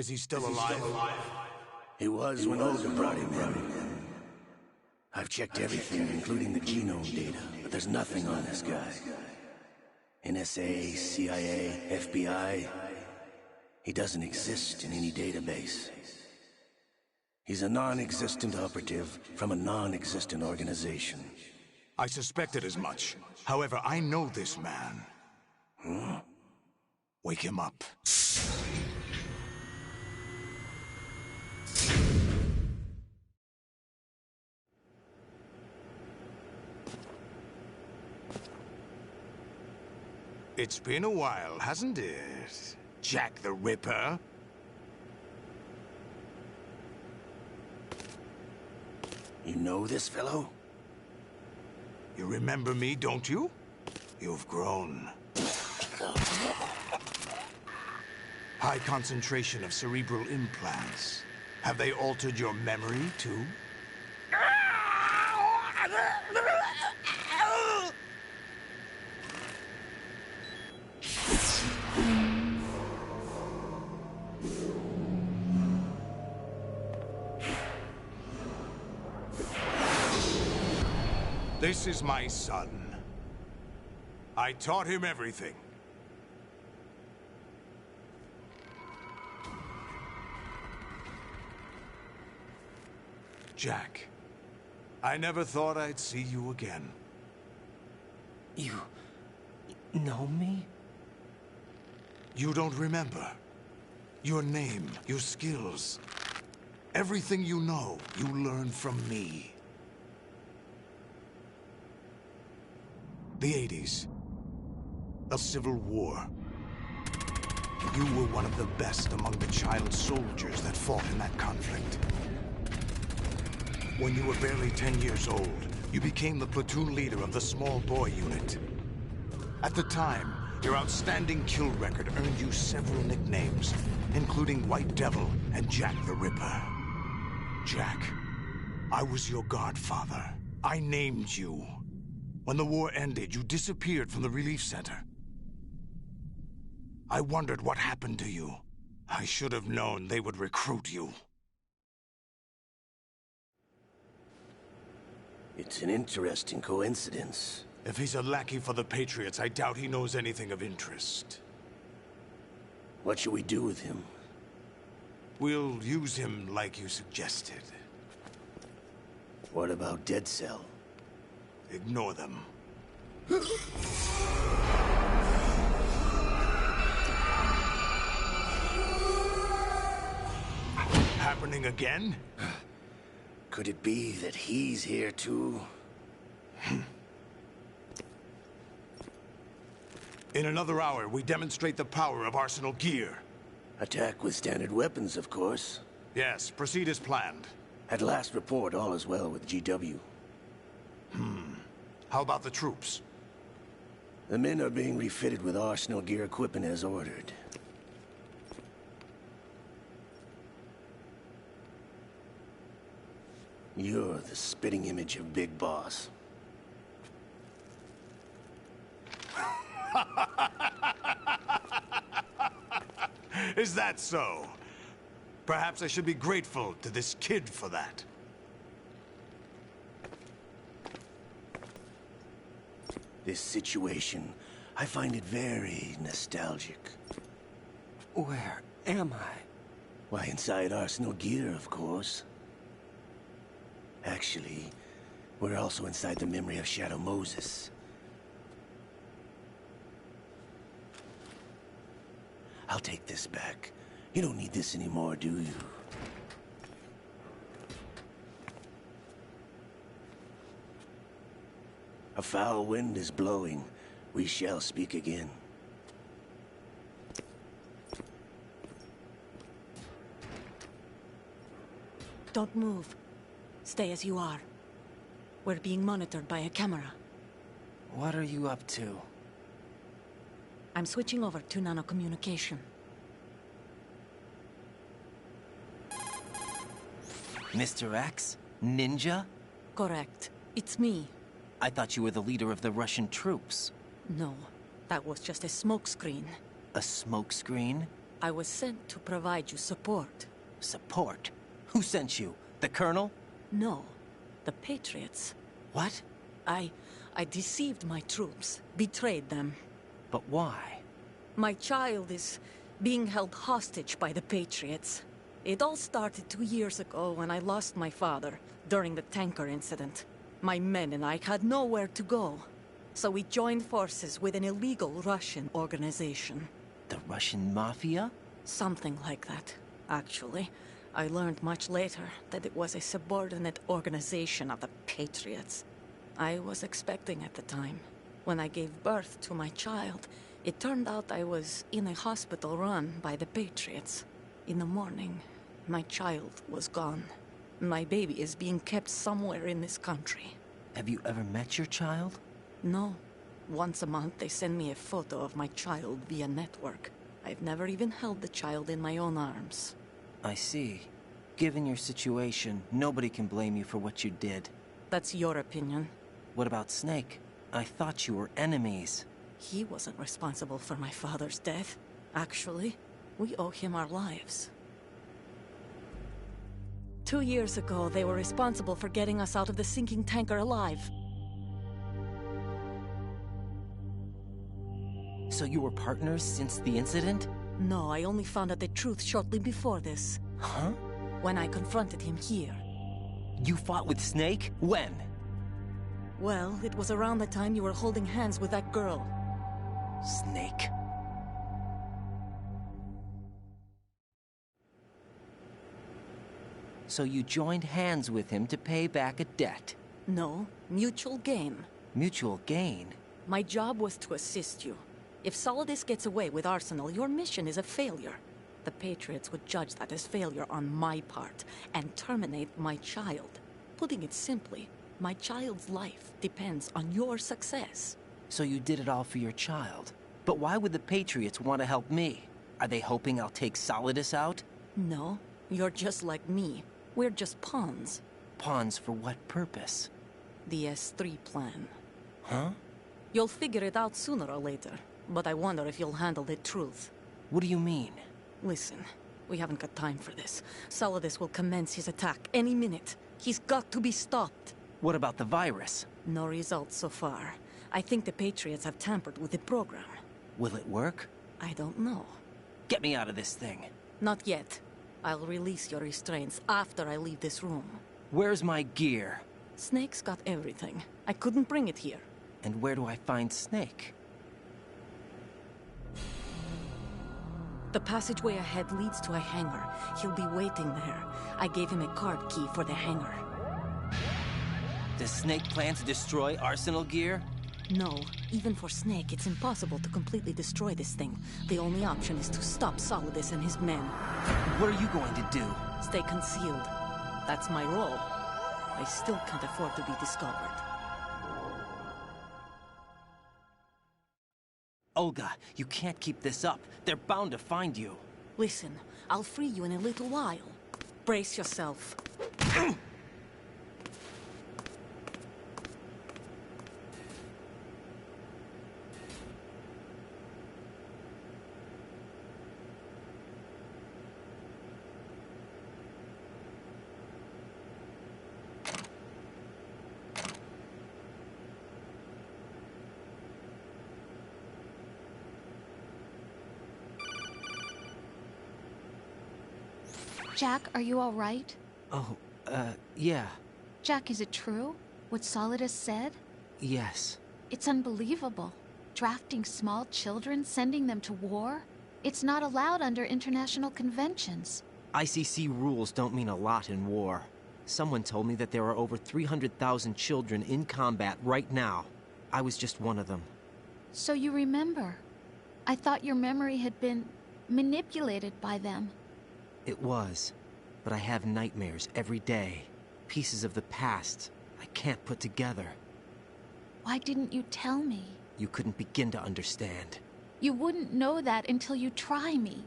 Is he still alive? He was when Olga brought him in. I've checked everything, including the genome data, but there's nothing on this guy. NSA, CIA, FBI. He doesn't exist in any database. He's a non-existent operative from a non-existent organization. I suspected as much. However, I know this man. Wake him up. It's been a while, hasn't it? Jack the Ripper? You know this fellow? You remember me, don't you? You've grown. High concentration of cerebral implants. Have they altered your memory, too? This is my son. I taught him everything. Jack, I never thought I'd see you again. You know me? You don't remember. Your name, your skills. Everything you know, you learned from me. The 80s. The Civil War. You were one of the best among the child soldiers that fought in that conflict. When you were barely 10 years old, you became the platoon leader of the Small Boy Unit. At the time, your outstanding kill record earned you several nicknames, including White Devil and Jack the Ripper. Jack, I was your godfather. I named you. When the war ended, you disappeared from the relief center. I wondered what happened to you. I should have known they would recruit you. It's an interesting coincidence. If he's a lackey for the Patriots, I doubt he knows anything of interest. What should we do with him? We'll use him like you suggested. What about Dead Cell? Ignore them. Happening again? Could it be that he's here too? In another hour, we demonstrate the power of Arsenal gear. Attack with standard weapons, of course. Yes, proceed as planned. At last report, all is well with GW. How about the troops? The men are being refitted with Arsenal gear equipment as ordered. You're the spitting image of Big Boss. Is that so? Perhaps I should be grateful to this kid for that. This situation, I find it very nostalgic. Where am I? Why, inside Arsenal gear, of course. Actually, we're also inside the memory of Shadow Moses. I'll take this back. You don't need this anymore, do you? A foul wind is blowing. We shall speak again. Don't move. Stay as you are. We're being monitored by a camera. What are you up to? I'm switching over to nanocommunication. Mr. X? Ninja? Correct. It's me. I thought you were the leader of the Russian troops. No, that was just a smokescreen. A smokescreen? I was sent to provide you support. Support? Who sent you? The Colonel? No, the Patriots. What? I deceived my troops, betrayed them. But why? My child is being held hostage by the Patriots. It all started 2 years ago when I lost my father during the tanker incident. My men and I had nowhere to go, so we joined forces with an illegal Russian organization. The Russian Mafia? Something like that, actually. I learned much later that it was a subordinate organization of the Patriots. I was expecting at the time. When I gave birth to my child, it turned out I was in a hospital run by the Patriots. In the morning, my child was gone. My baby is being kept somewhere in this country. Have you ever met your child? No. Once a month, they send me a photo of my child via network. I've never even held the child in my own arms. I see. Given your situation, nobody can blame you for what you did. That's your opinion. What about Snake? I thought you were enemies. He wasn't responsible for my father's death. Actually, we owe him our lives. 2 years ago, they were responsible for getting us out of the sinking tanker alive. So you were partners since the incident? No, I only found out the truth shortly before this. Huh? When I confronted him here. You fought with Snake? When? Well, it was around the time you were holding hands with that girl. Snake. So you joined hands with him to pay back a debt? No, mutual gain. Mutual gain? My job was to assist you. If Solidus gets away with Arsenal, your mission is a failure. The Patriots would judge that as failure on my part, and terminate my child. Putting it simply, my child's life depends on your success. So you did it all for your child. But why would the Patriots want to help me? Are they hoping I'll take Solidus out? No, you're just like me. We're just pawns. Pawns for what purpose? The S3 plan. Huh? You'll figure it out sooner or later, but I wonder if you'll handle the truth. What do you mean? Listen, we haven't got time for this. Solidus will commence his attack any minute. He's got to be stopped. What about the virus? No results so far. I think the Patriots have tampered with the program. Will it work? I don't know. Get me out of this thing. Not yet. I'll release your restraints after I leave this room. Where's my gear? Snake's got everything. I couldn't bring it here. And where do I find Snake? The passageway ahead leads to a hangar. He'll be waiting there. I gave him a card key for the hangar. Does Snake plan to destroy Arsenal gear? No. Even for Snake, it's impossible to completely destroy this thing. The only option is to stop Solidus and his men. What are you going to do? Stay concealed. That's my role. I still can't afford to be discovered. Olga, you can't keep this up. They're bound to find you. Listen, I'll free you in a little while. Brace yourself. Jack, are you all right? Oh, yeah. Jack, is it true? What Solidus said? Yes. It's unbelievable. Drafting small children, sending them to war? It's not allowed under international conventions. ICC rules don't mean a lot in war. Someone told me that there are over 300,000 children in combat right now. I was just one of them. So you remember. I thought your memory had been manipulated by them. It was. But I have nightmares every day. Pieces of the past I can't put together. Why didn't you tell me? You couldn't begin to understand. You wouldn't know that until you try me.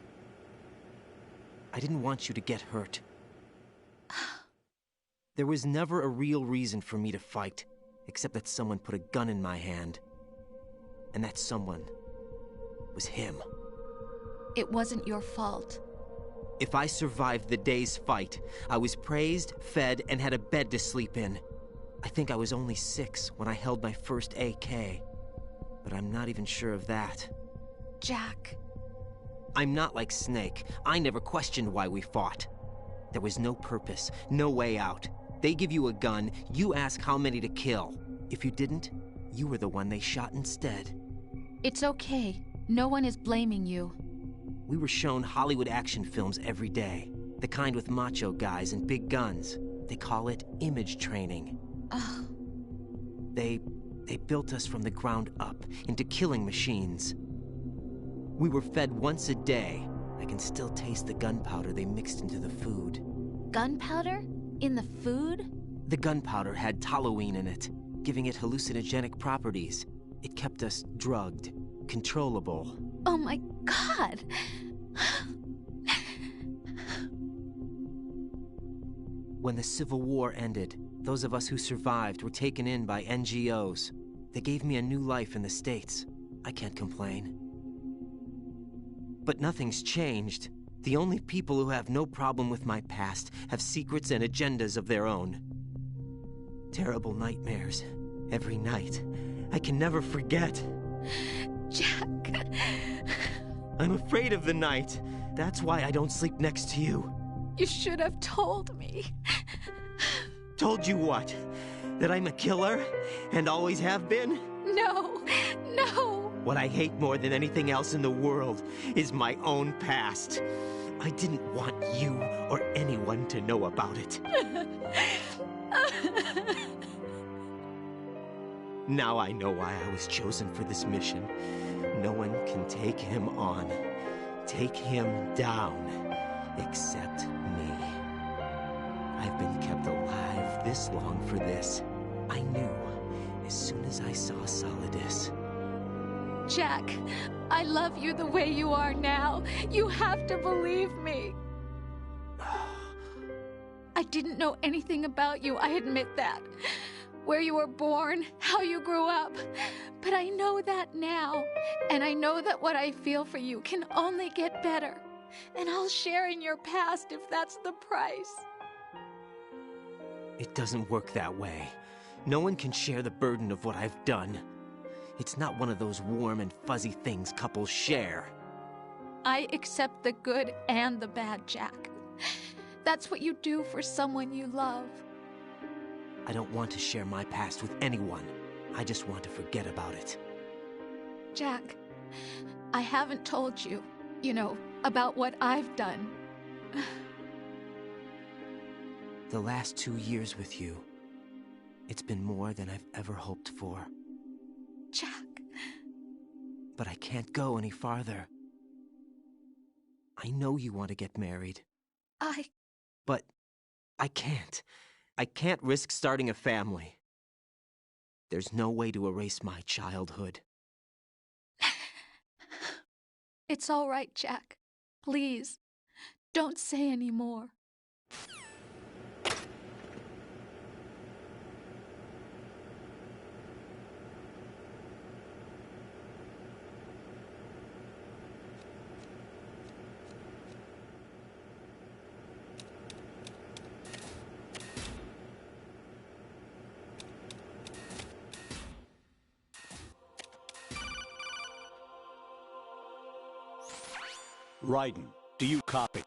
I didn't want you to get hurt. There was never a real reason for me to fight, except that someone put a gun in my hand. And that someone was him. It wasn't your fault. If I survived the day's fight, I was praised, fed, and had a bed to sleep in. I think I was only 6 when I held my first AK. But I'm not even sure of that. Jack. I'm not like Snake. I never questioned why we fought. There was no purpose, no way out. They give you a gun, you ask how many to kill. If you didn't, you were the one they shot instead. It's okay. No one is blaming you. We were shown Hollywood action films every day. The kind with macho guys and big guns. They call it image training. Ugh. They built us from the ground up into killing machines. We were fed once a day. I can still taste the gunpowder they mixed into the food. Gunpowder? In the food? The gunpowder had toluene in it, giving it hallucinogenic properties. It kept us drugged, controllable. Oh my God! When the Civil War ended, those of us who survived were taken in by NGOs. They gave me a new life in the States. I can't complain. But nothing's changed. The only people who have no problem with my past have secrets and agendas of their own. Terrible nightmares. Every night. I can never forget. Jack. I'm afraid of the night. That's why I don't sleep next to you. You should have told me. Told you what? That I'm a killer? And always have been? No, no. What I hate more than anything else in the world is my own past. I didn't want you or anyone to know about it. Now I know why I was chosen for this mission. No one can take him on, take him down, except me. I've been kept alive this long for this. I knew as soon as I saw Solidus. Jack, I love you the way you are now. You have to believe me. I didn't know anything about you, I admit that. Where you were born, how you grew up. But I know that now. And I know that what I feel for you can only get better. And I'll share in your past if that's the price. It doesn't work that way. No one can share the burden of what I've done. It's not one of those warm and fuzzy things couples share. I accept the good and the bad, Jack. That's what you do for someone you love. I don't want to share my past with anyone. I just want to forget about it. Jack, I haven't told you, about what I've done. The last 2 years with you, it's been more than I've ever hoped for. Jack. But I can't go any farther. I know you want to get married. But I can't. I can't risk starting a family. There's no way to erase my childhood. It's all right, Jack. Please, don't say any more. Raiden, do you copy?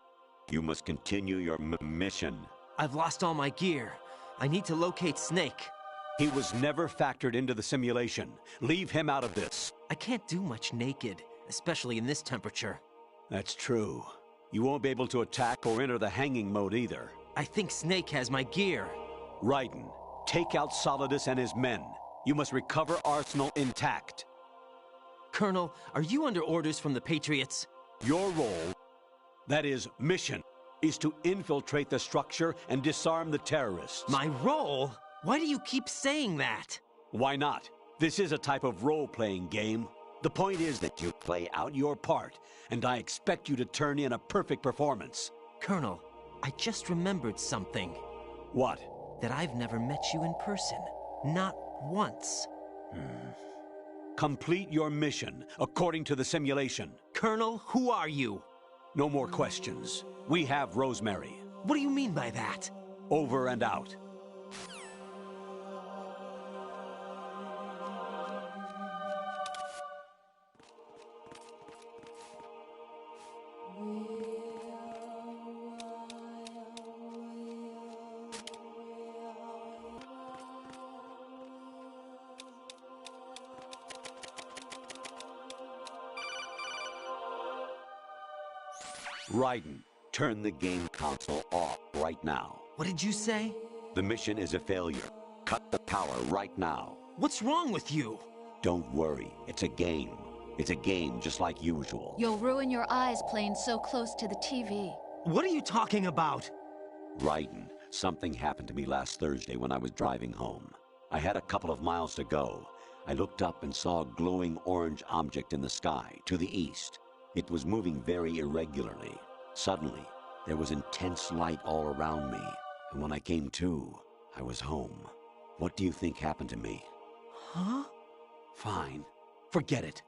You must continue your mission. I've lost all my gear. I need to locate Snake. He was never factored into the simulation. Leave him out of this. I can't do much naked, especially in this temperature. That's true. You won't be able to attack or enter the hanging mode either. I think Snake has my gear. Raiden, take out Solidus and his men. You must recover Arsenal intact. Colonel, are you under orders from the Patriots? Your role, that is, mission, is to infiltrate the structure and disarm the terrorists. My role? Why do you keep saying that? Why not? This is a type of role-playing game. The point is that you play out your part, and I expect you to turn in a perfect performance. Colonel, I just remembered something. What? That I've never met you in person. Not once. Complete your mission, according to the simulation. Colonel, who are you? No more questions. We have Rosemary. What do you mean by that? Over and out. Raiden, turn the game console off right now. What did you say? The mission is a failure. Cut the power right now. What's wrong with you? Don't worry, it's a game. It's a game just like usual. You'll ruin your eyes playing so close to the TV. What are you talking about? Raiden, something happened to me last Thursday when I was driving home. I had a couple of miles to go. I looked up and saw a glowing orange object in the sky to the east. It was moving very irregularly. Suddenly, there was intense light all around me, and when I came to, I was home. What do you think happened to me? Huh? Fine. Forget it.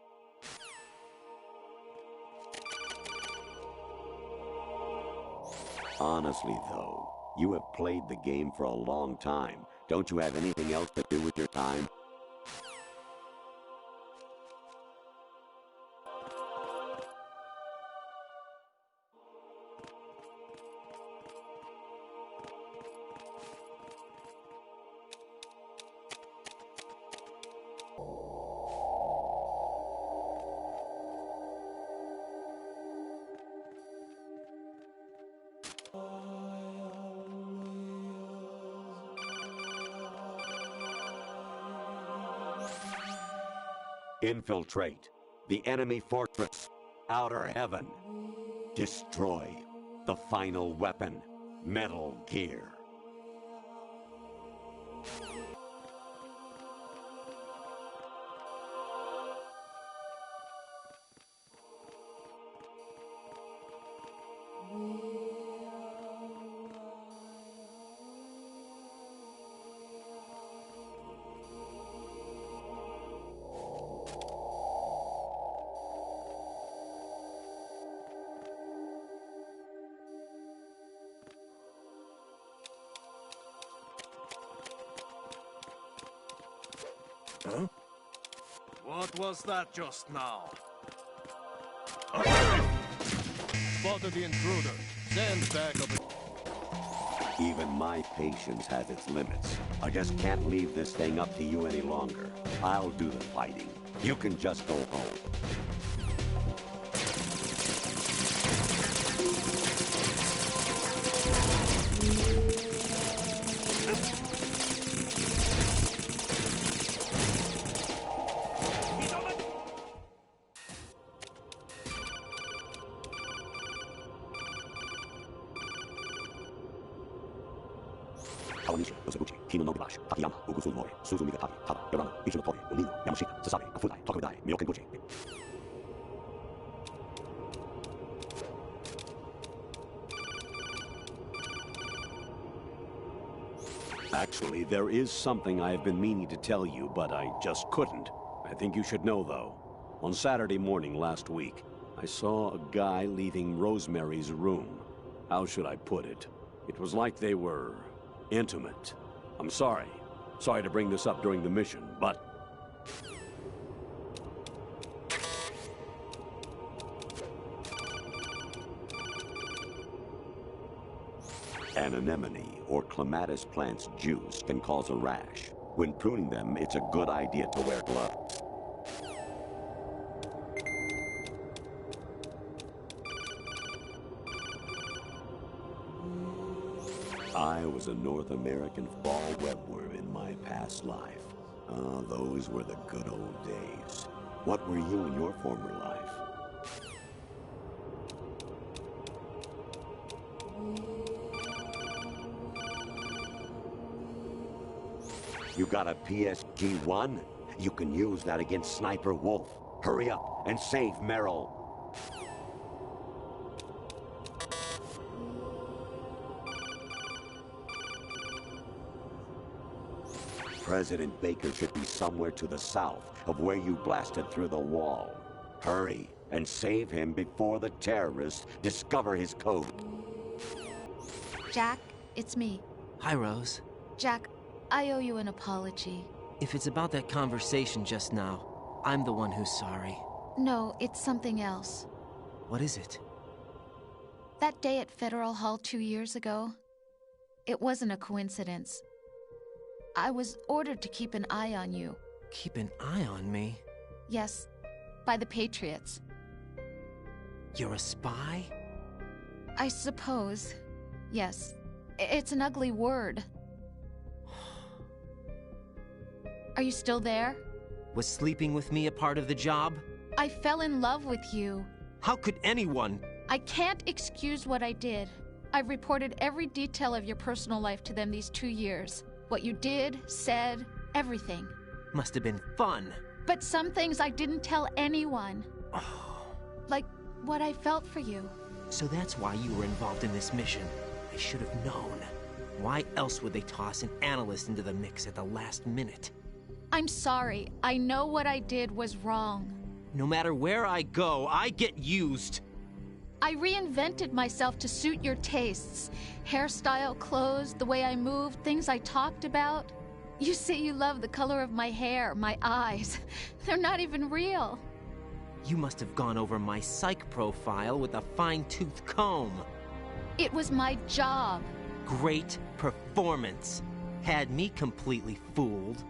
Honestly, though, you have played the game for a long time. Don't you have anything else to do with your time? Infiltrate the enemy fortress, Outer Heaven. Destroy the final weapon, Metal Gear. Huh? What was that just now? Spotted the intruder. Stand back up. Even my patience has its limits. I just can't leave this thing up to you any longer. I'll do the fighting. You can just go home. Kawanishi, Yosaguchi, Kino no Gibashi, Takayama, Ugusu Mori, Suzumi Gatari, Tada, Yorama, Ichinotori, Unino, Yamashita, Sasabe, Kafudai, Tokudai, Myokenbuchi. Actually, there is something I have been meaning to tell you, but I just couldn't. I think you should know, though. On Saturday morning last week, I saw a guy leaving Rosemary's room. How should I put it? It was like they were intimate. I'm sorry. Sorry to bring this up during the mission, but... An anemone or clematis plant's juice can cause a rash. When pruning them, it's a good idea to wear gloves. I was a North American fall webworm in my past life. Ah, those were the good old days. What were you in your former life? You got a PSG-1? You can use that against Sniper Wolf. Hurry up and save Meryl. President Baker should be somewhere to the south of where you blasted through the wall. Hurry, and save him before the terrorists discover his code. Jack, it's me. Hi, Rose. Jack, I owe you an apology. If it's about that conversation just now, I'm the one who's sorry. No, it's something else. What is it? That day at Federal Hall 2 years ago, it wasn't a coincidence. I was ordered to keep an eye on you. Keep an eye on me? Yes, by the Patriots. You're a spy? I suppose. Yes. It's an ugly word. Are you still there? Was sleeping with me a part of the job? I fell in love with you. How could anyone? I can't excuse what I did. I've reported every detail of your personal life to them these 2 years. What you did, said, everything. Must have been fun. But some things I didn't tell anyone. Like what I felt for you. So that's why you were involved in this mission. I should have known. Why else would they toss an analyst into the mix at the last minute? I'm sorry. I know what I did was wrong. No matter where I go, I get used. I reinvented myself to suit your tastes. Hairstyle, clothes, the way I moved, things I talked about. You say you love the color of my hair, my eyes. They're not even real. You must have gone over my psych profile with a fine-tooth comb. It was my job. Great performance. Had me completely fooled.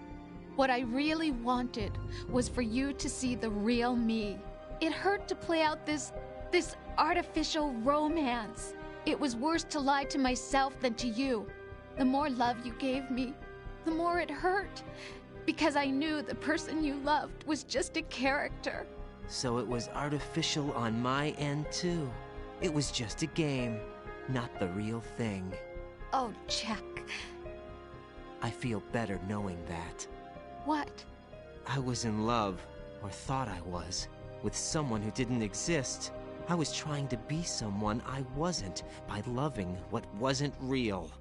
What I really wanted was for you to see the real me. It hurt to play out this artificial romance. It was worse to lie to myself than to you. The more love you gave me, the more it hurt. Because I knew the person you loved was just a character. So it was artificial on my end, too. It was just a game, not the real thing. Oh, Jack. I feel better knowing that. What? I was in love, or thought I was, with someone who didn't exist. I was trying to be someone I wasn't by loving what wasn't real.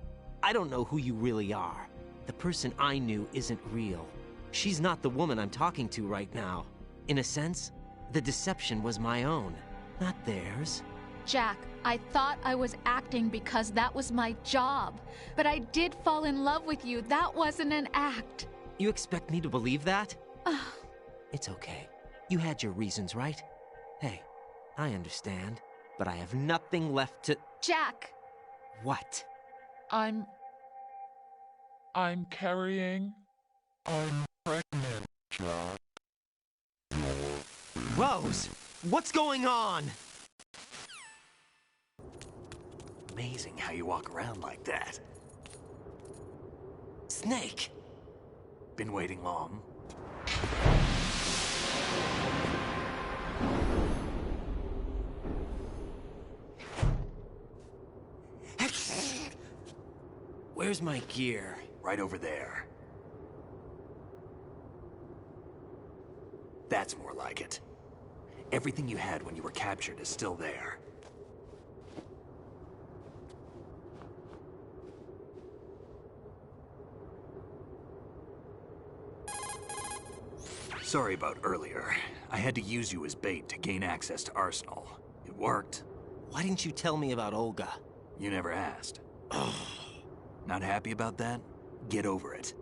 I don't know who you really are. The person I knew isn't real. She's not the woman I'm talking to right now. In a sense, the deception was my own, not theirs. Jack, I thought I was acting because that was my job. But I did fall in love with you. That wasn't an act. You expect me to believe that? It's okay. You had your reasons, right? Hey, I understand, but I have nothing left to... Jack! What? I'm carrying. I'm pregnant, Jack. Rose! What's going on? Amazing how you walk around like that. Snake! Been waiting long? Where's my gear? Right over there. That's more like it. Everything you had when you were captured is still there. Sorry about earlier. I had to use you as bait to gain access to Arsenal. It worked. Why didn't you tell me about Olga? You never asked. Not happy about that? Get over it.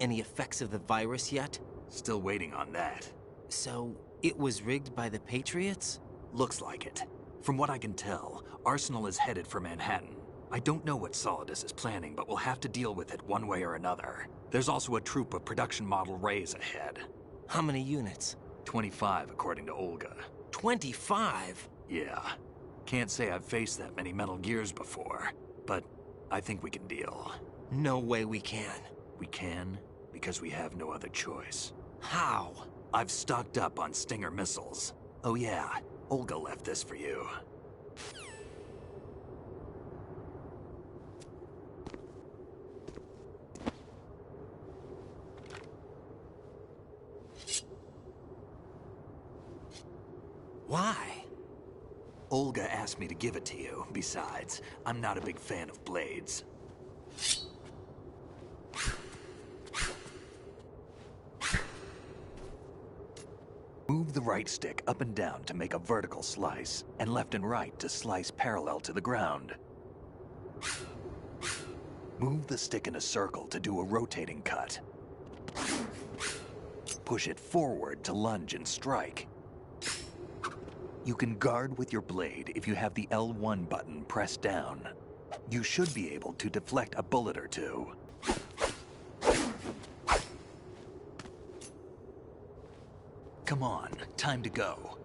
Any effects of the virus yet? Still waiting on that. So, it was rigged by the Patriots? Looks like it. From what I can tell, Arsenal is headed for Manhattan. I don't know what Solidus is planning, but we'll have to deal with it one way or another. There's also a troop of production model Rays ahead. How many units? 25, according to Olga. 25? Yeah. Can't say I've faced that many Metal Gears before, but I think we can deal. No way we can. We can, because we have no other choice. How? I've stocked up on Stinger missiles. Oh yeah, Olga left this for you. Why? Olga asked me to give it to you. Besides, I'm not a big fan of blades. Move Move the right stick up and down to make a vertical slice, and left and right to slice parallel to the ground. Move the stick in a circle to do a rotating cut. Push it forward to lunge and strike. You can guard with your blade if you have the L1 button pressed down. You should be able to deflect a bullet or two. Come on, time to go.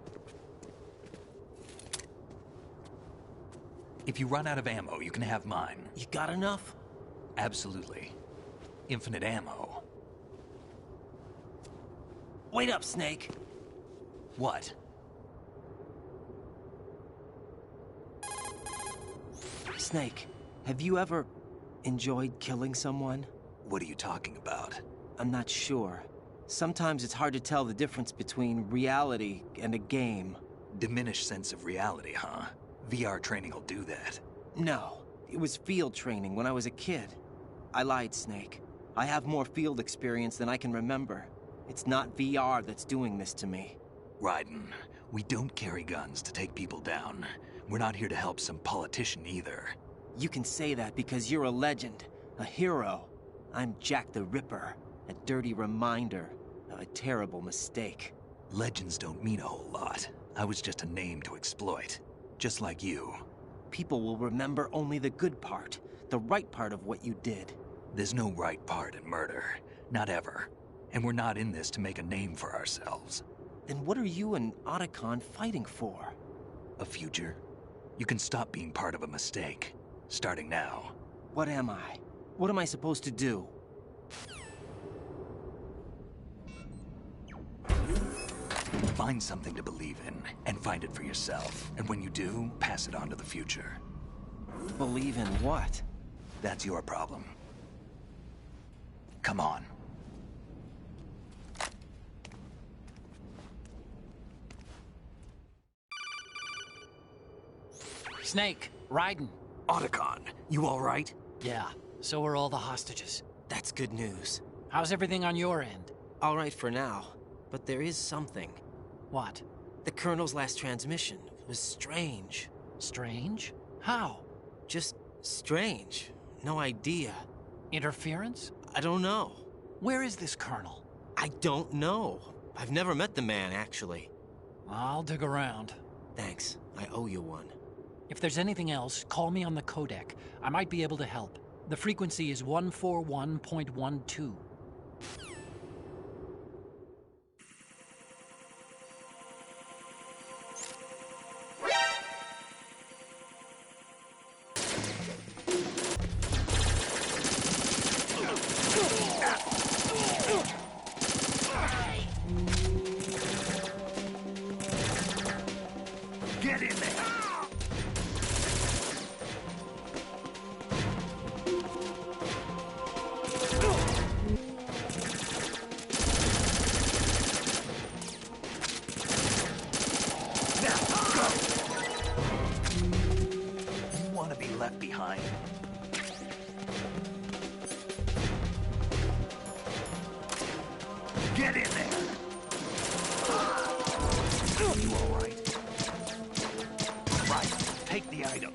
If you run out of ammo, you can have mine. You got enough? Absolutely. Infinite ammo. Wait up, Snake. What? Snake, have you ever enjoyed killing someone? What are you talking about? I'm not sure. Sometimes it's hard to tell the difference between reality and a game. Diminished sense of reality, huh? VR training will do that. No, it was field training when I was a kid. I lied, Snake. I have more field experience than I can remember. It's not VR that's doing this to me. Raiden, we don't carry guns to take people down. We're not here to help some politician either. You can say that because you're a legend, a hero. I'm Jack the Ripper, a dirty reminder of a terrible mistake. Legends don't mean a whole lot. I was just a name to exploit, just like you. People will remember only the good part, the right part of what you did. There's no right part in murder, not ever. And we're not in this to make a name for ourselves. Then what are you and Otacon fighting for? A future? You can stop being part of a mistake, starting now. What am I? What am I supposed to do? Find something to believe in, and find it for yourself. And when you do, pass it on to the future. Believe in what? That's your problem. Come on. Snake, Raiden. Otacon, you all right? Yeah, so are all the hostages. That's good news. How's everything on your end? All right for now, but there is something. What? The Colonel's last transmission was strange. Strange? How? Just strange. No idea. Interference? I don't know. Where is this Colonel? I don't know. I've never met the man, actually. I'll dig around. Thanks. I owe you one. If there's anything else, call me on the codec. I might be able to help. The frequency is 141.12. Get in there! Left behind. Get in there! You all right? Right, take the item.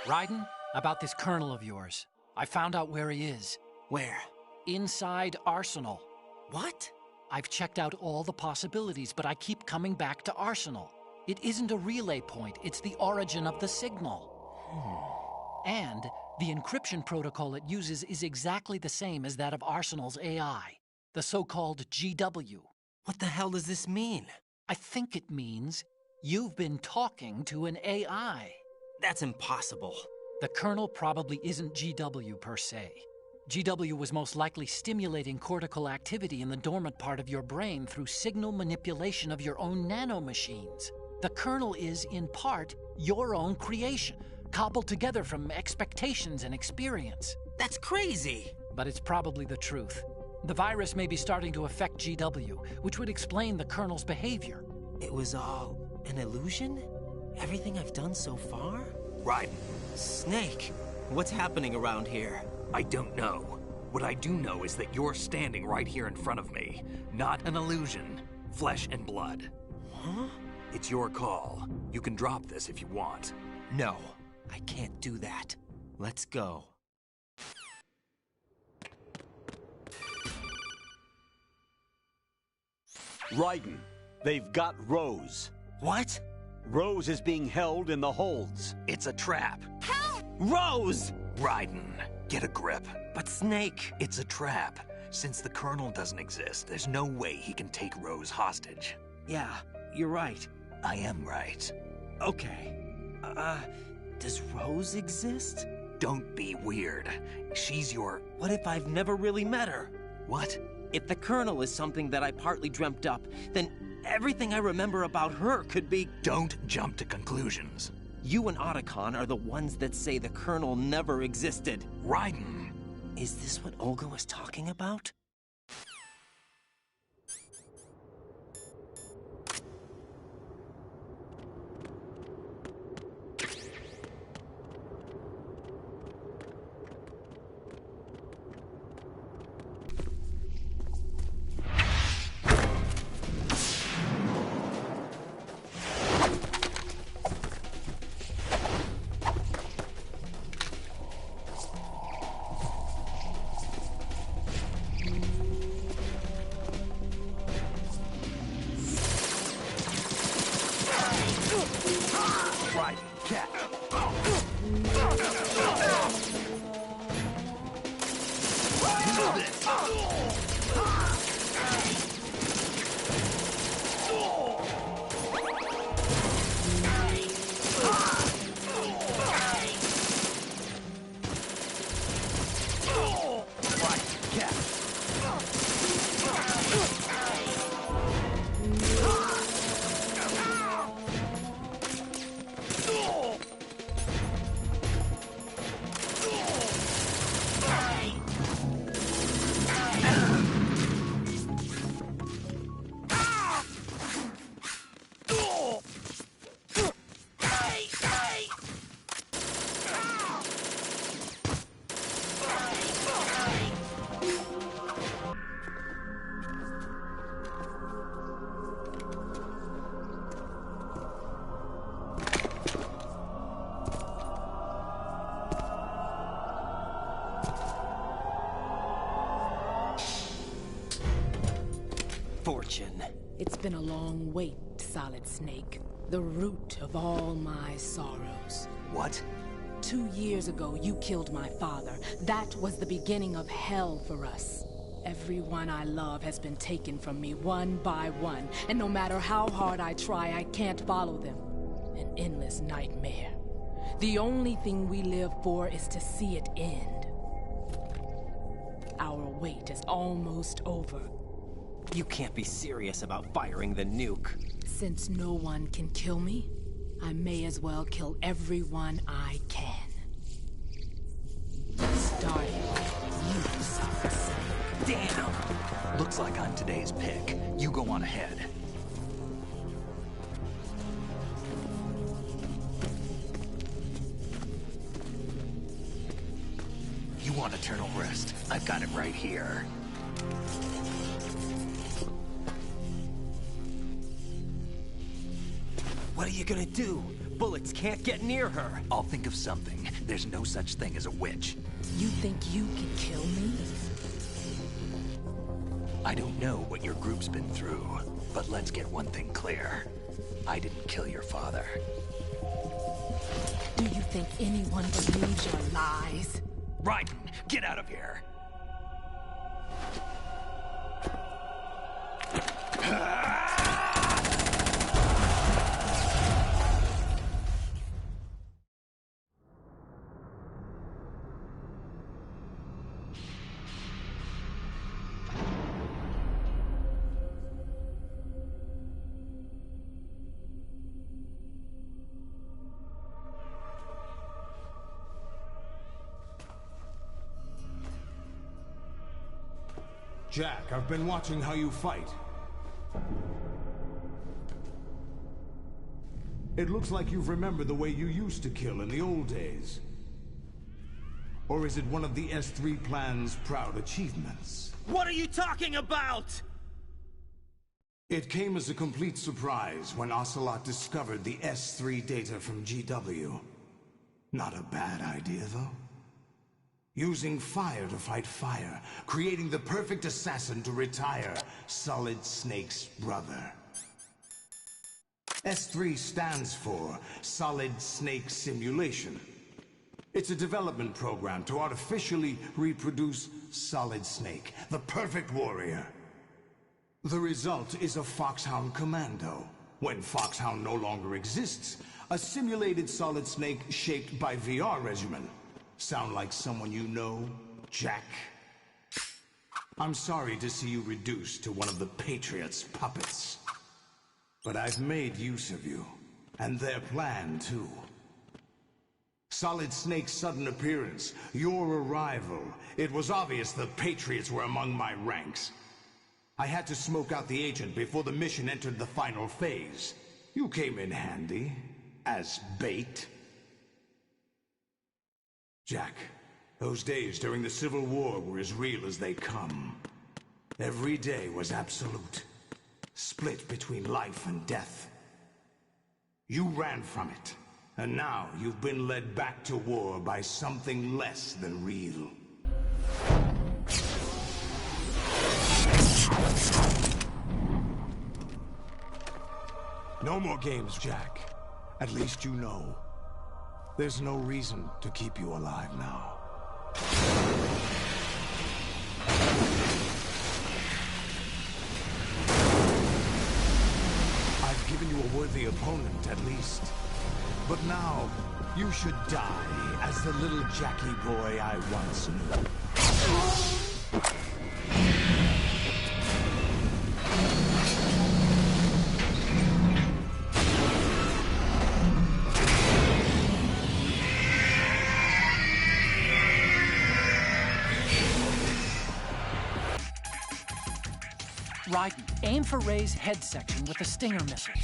Raiden, about this colonel of yours. I found out where he is. Where? Inside Arsenal. What? I've checked out all the possibilities, but I keep coming back to Arsenal. It isn't a relay point, it's the origin of the signal. And the encryption protocol it uses is exactly the same as that of Arsenal's AI, the so-called GW. What the hell does this mean? I think it means you've been talking to an AI. That's impossible. The Colonel probably isn't GW per se. GW was most likely stimulating cortical activity in the dormant part of your brain through signal manipulation of your own nanomachines. The Colonel is, in part, your own creation, cobbled together from expectations and experience. That's crazy! But it's probably the truth. The virus may be starting to affect GW, which would explain the Colonel's behavior. It was all an illusion? Everything I've done so far? Raiden. Snake, what's happening around here? I don't know. What I do know is that you're standing right here in front of me. Not an illusion. Flesh and blood. Huh? It's your call. You can drop this if you want. No, I can't do that. Let's go. Raiden, they've got Rose. What? Rose is being held in the holds. It's a trap. Help! Rose! Raiden, get a grip. But Snake... It's a trap. Since the Colonel doesn't exist, there's no way he can take Rose hostage. Yeah, you're right. I am right. Okay. Does Rose exist? Don't be weird. She's your... What if I've never really met her? What? If the Colonel is something that I partly dreamt up, then everything I remember about her could be... Don't jump to conclusions. You and Otacon are the ones that say the Colonel never existed. Raiden! Is this what Olga was talking about? Fortune. It's been a long wait, Solid Snake. The root of all my sorrows. What? 2 years ago, you killed my father. That was the beginning of hell for us. Everyone I love has been taken from me one by one, and no matter how hard I try, I can't follow them. An endless nightmare. The only thing we live for is to see it end. Our wait is almost over. You can't be serious about firing the nuke. Since no one can kill me, I may as well kill everyone I can. Starting with you, Solid Snake. Damn! Looks like I'm today's pick. You go on ahead. You want eternal rest? I've got it right here. What are you gonna do? bullets can't get near her. I'll think of something. There's no such thing as a witch. You think you can kill me? I don't know what your group's been through, but let's get one thing clear. I didn't kill your father. Do you think anyone believes your lies? Raiden, get out of here! Jack, I've been watching how you fight. It looks like you've remembered the way you used to kill in the old days. Or is it one of the S3 plan's proud achievements? What are you talking about? It came as a complete surprise when Ocelot discovered the S3 data from GW. Not a bad idea, though. Using fire to fight fire, creating the perfect assassin to retire Solid Snake's brother. S3 stands for Solid Snake Simulation. It's a development program to artificially reproduce Solid Snake, the perfect warrior. The result is a Foxhound Commando. When Foxhound no longer exists, a simulated Solid Snake shaped by VR regimen. Sound like someone you know, Jack? I'm sorry to see you reduced to one of the Patriots' puppets. But I've made use of you, and their plan too. Solid Snake's sudden appearance, your arrival, it was obvious the Patriots were among my ranks. I had to smoke out the agent before the mission entered the final phase. You came in handy, as bait. Jack, those days during the Civil War were as real as they come. Every day was absolute, split between life and death. You ran from it, and now you've been led back to war by something less than real. No more games, Jack. At least you know. There's no reason to keep you alive now. I've given you a worthy opponent, at least. But now, you should die as the little Jackie boy I once knew. Raiden, aim for Ray's head section with the Stinger missiles.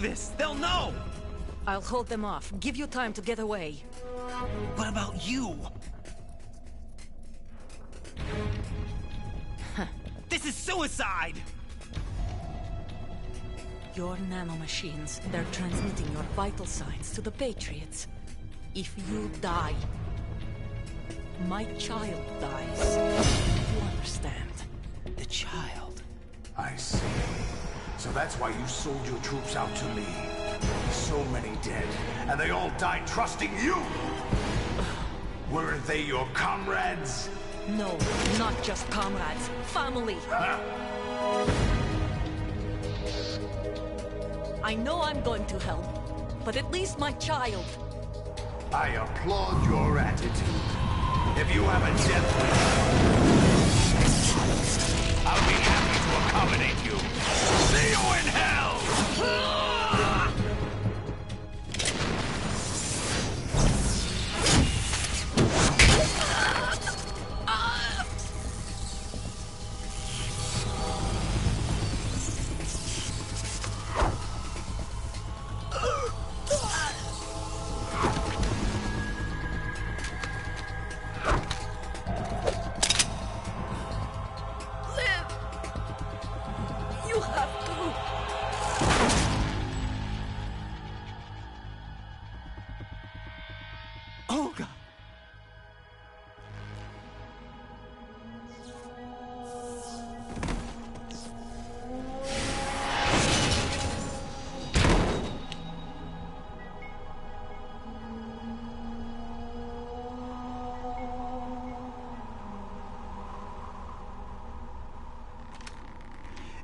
this! They'll know! I'll hold them off. Give you time to get away. What about you? This is suicide! Your nanomachines, they're transmitting your vital signs to the Patriots. If you die, my child dies. You understand? The child. I see. So that's why you sold your troops out to me. So many dead, and they all died trusting you! Weren't they your comrades? No, not just comrades. Family. I know I'm going to hell, but at least my child. I applaud your attitude. If you have a death wish, I'll be happy to accommodate you. See you in hell! Olga!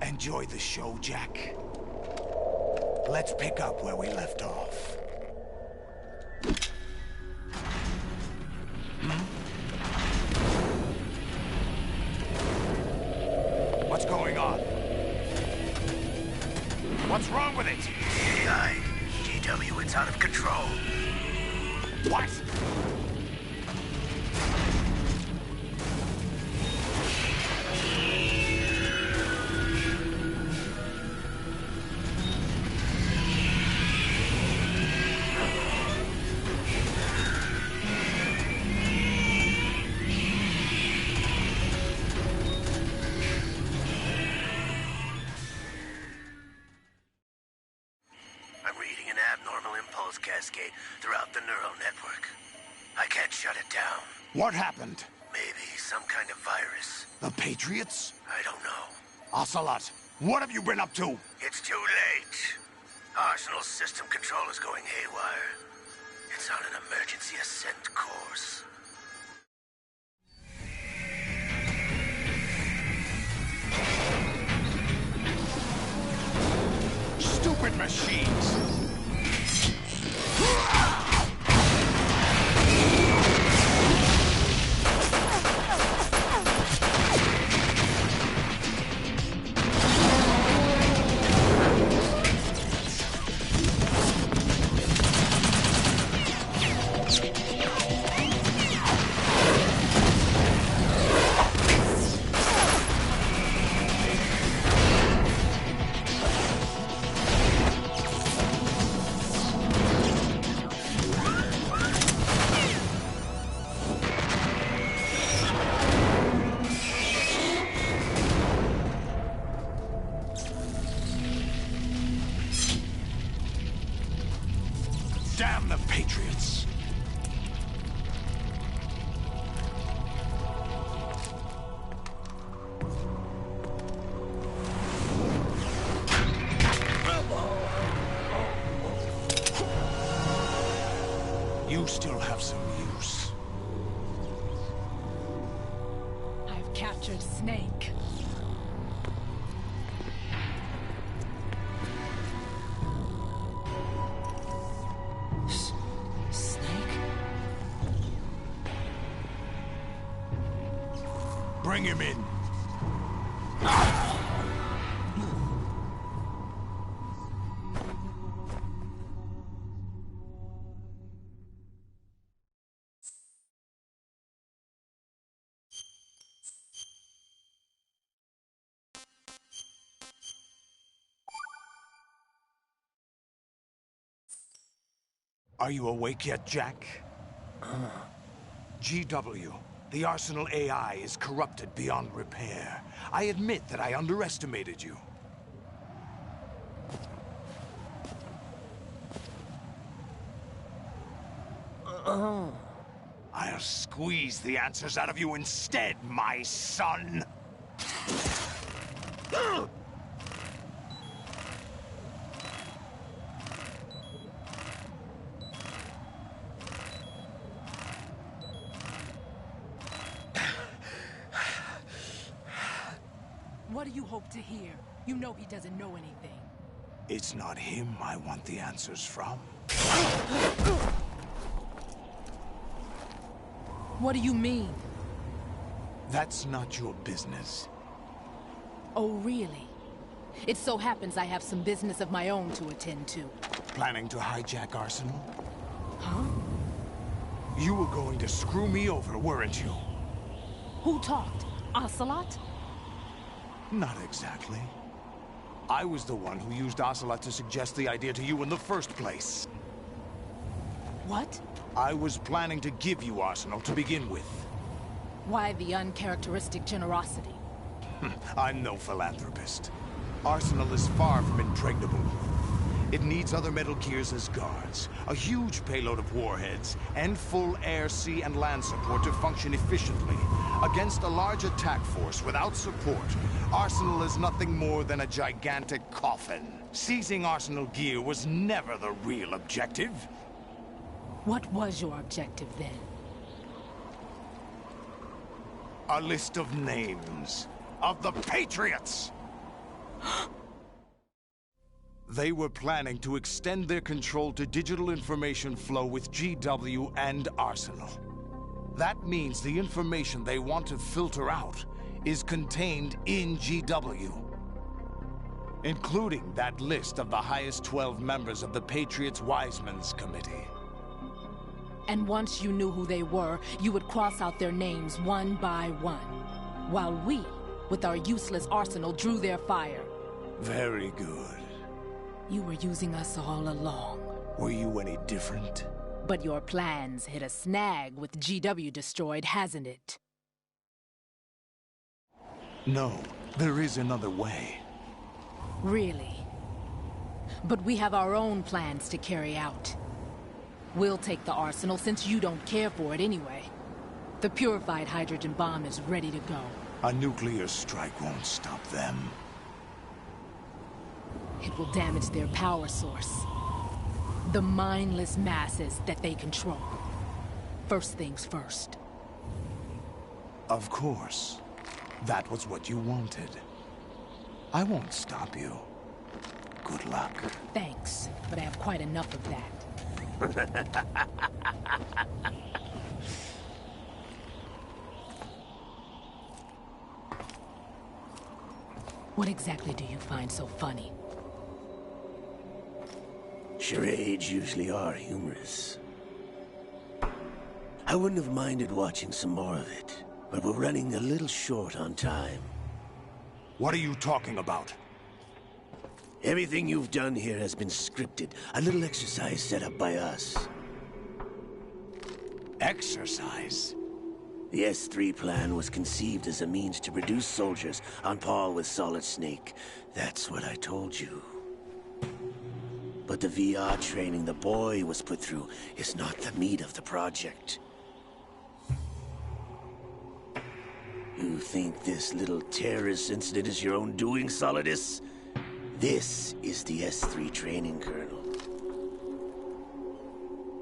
Enjoy the show, Jack. Let's pick up where we left off. What's going on? What's wrong with it? GW, it's out of control. What? Cascade throughout the neural network. I can't shut it down. What happened? Maybe some kind of virus. The Patriots? I don't know. Ocelot, what have you been up to? It's too late. Arsenal's system control is going haywire. It's on an emergency ascent course. Stupid machines! Damn the Patriots! You still have some use. I've captured Snake. Bring him in. Are you awake yet, Jack? GW, the Arsenal AI is corrupted beyond repair. I admit that I underestimated you. I'll squeeze the answers out of you instead, my son! What do you hope to hear? You know he doesn't know anything. It's not him I want the answers from. What do you mean? That's not your business. Oh, really? It so happens I have some business of my own to attend to. Planning to hijack Arsenal? Huh? You were going to screw me over, weren't you? Who talked? Ocelot? Not exactly. I was the one who used Ocelot to suggest the idea to you in the first place. What? I was planning to give you Arsenal to begin with. Why the uncharacteristic generosity? I'm no philanthropist. Arsenal is far from impregnable. It needs other Metal Gears as guards, a huge payload of warheads, and full air, sea, and land support to function efficiently. Against a large attack force without support, Arsenal is nothing more than a gigantic coffin. Seizing Arsenal gear was never the real objective. What was your objective then? A list of names of the Patriots! They were planning to extend their control to digital information flow with GW and Arsenal. That means the information they want to filter out is contained in GW, including that list of the highest 12 members of the Patriots Wiseman's Committee. And once you knew who they were, you would cross out their names one by one, while we, with our useless arsenal, drew their fire. Very good. You were using us all along. Were you any different? But your plans hit a snag with GW destroyed, hasn't it? No, there is another way. Really? But we have our own plans to carry out. We'll take the arsenal since you don't care for it anyway. The purified hydrogen bomb is ready to go. A nuclear strike won't stop them. It will damage their power source. The mindless masses that they control. First things first. Of course. That was what you wanted. I won't stop you. Good luck. Thanks, but I have quite enough of that. What exactly do you find so funny? Charades usually are humorous. I wouldn't have minded watching some more of it, but we're running a little short on time. What are you talking about? Everything you've done here has been scripted. A little exercise set up by us. Exercise? The S3 plan was conceived as a means to produce soldiers on par with Solid Snake. That's what I told you. But the VR training the boy was put through is not the meat of the project. You think this little terrorist incident is your own doing, Solidus? This is the S3 training kernel.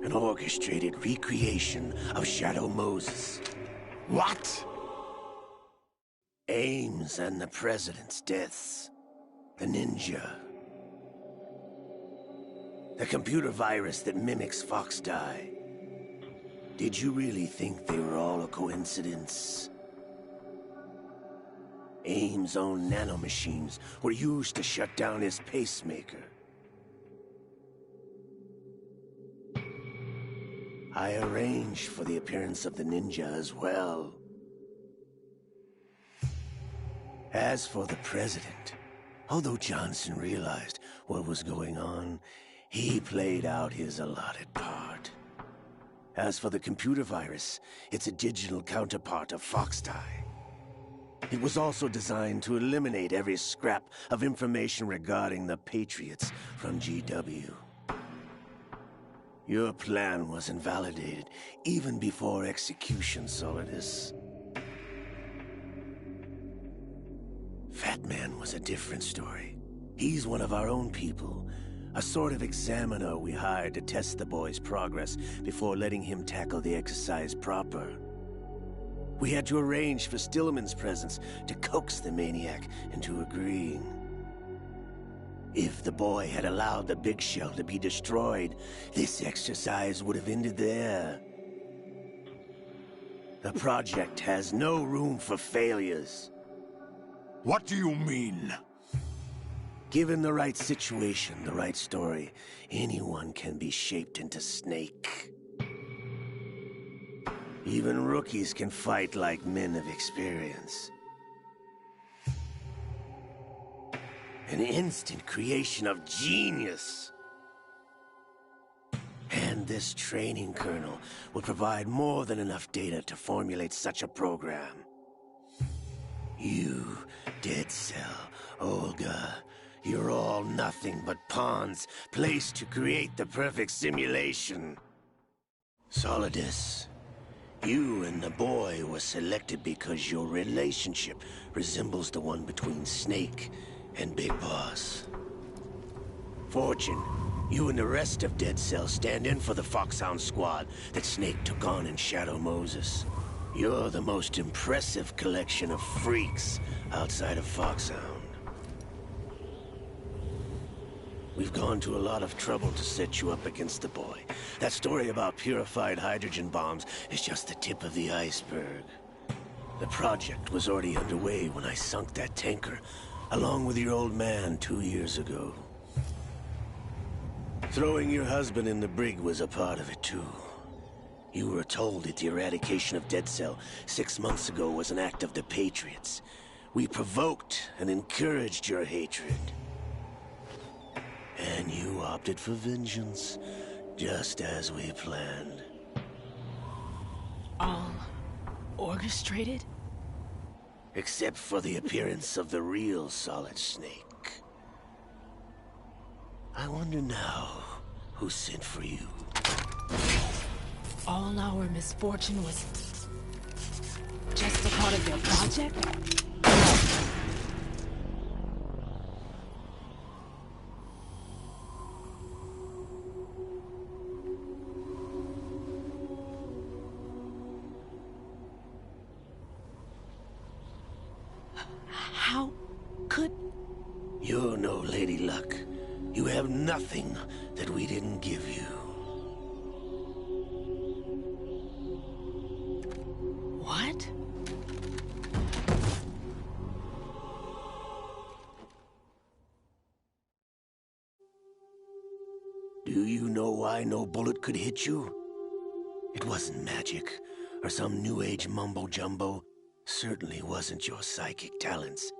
An orchestrated recreation of Shadow Moses. What? Ames and the President's deaths. The ninja. The computer virus that mimics Foxdie. Did you really think they were all a coincidence? Ames' own nanomachines were used to shut down his pacemaker. I arranged for the appearance of the ninja as well. As for the President, although Johnson realized what was going on, He played out his allotted part. As for the computer virus, it's a digital counterpart of Foxdie. It was also designed to eliminate every scrap of information regarding the Patriots from GW. Your plan was invalidated even before execution, Solidus. Fat Man was a different story. He's one of our own people, a sort of examiner we hired to test the boy's progress before letting him tackle the exercise proper. We had to arrange for Stillman's presence to coax the maniac into agreeing. If the boy had allowed the big shell to be destroyed, this exercise would have ended there. The project has no room for failures. What do you mean? Given the right situation, the right story, anyone can be shaped into Snake. Even rookies can fight like men of experience. An instant creation of genius. And this training kernel will provide more than enough data to formulate such a program. You, Dead Cell, Olga, you're all nothing but pawns placed to create the perfect simulation. Solidus, you and the boy were selected because your relationship resembles the one between Snake and Big Boss. Fortune, you and the rest of Dead Cell stand in for the Foxhound squad that Snake took on in Shadow Moses. You're the most impressive collection of freaks outside of Foxhound. We've gone to a lot of trouble to set you up against the boy. That story about purified hydrogen bombs is just the tip of the iceberg. The project was already underway when I sunk that tanker, along with your old man 2 years ago. Throwing your husband in the brig was a part of it too. You were told that the eradication of Dead Cell 6 months ago was an act of the Patriots. We provoked and encouraged your hatred. And you opted for vengeance, just as we planned. All orchestrated? Except for the appearance of the real Solid Snake. I wonder now who sent for you. All our misfortune was just a part of their project? How could... You're no Lady Luck. You have nothing that we didn't give you. What? Do you know why no bullet could hit you? It wasn't magic, or some new age mumbo-jumbo. Certainly wasn't your psychic talents.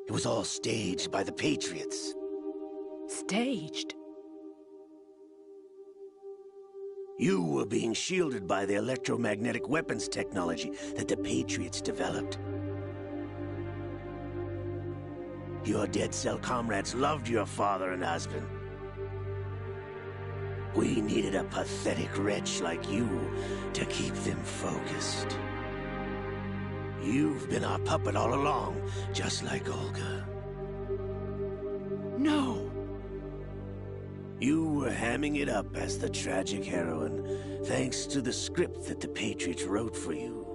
It was all staged by the Patriots. Staged? You were being shielded by the electromagnetic weapons technology that the Patriots developed. Your Dead Cell comrades loved your father and husband. We needed a pathetic wretch like you to keep them focused. You've been our puppet all along, just like Olga. No! You were hamming it up as the tragic heroine, thanks to the script that the Patriots wrote for you.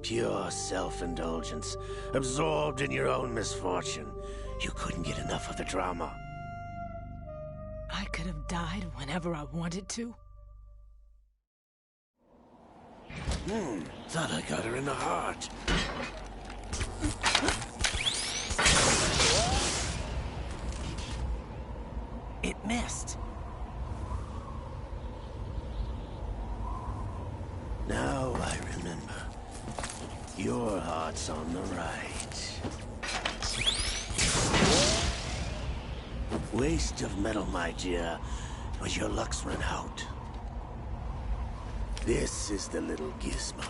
Pure self-indulgence, absorbed in your own misfortune. You couldn't get enough of the drama. I could have died whenever I wanted to. Thought I got her in the heart. It missed. Now I remember. Your heart's on the right. Waste of metal, my dear, but your luck's run out. This is the little gizmo.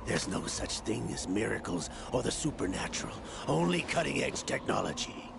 There's no such thing as miracles or the supernatural, only cutting-edge technology.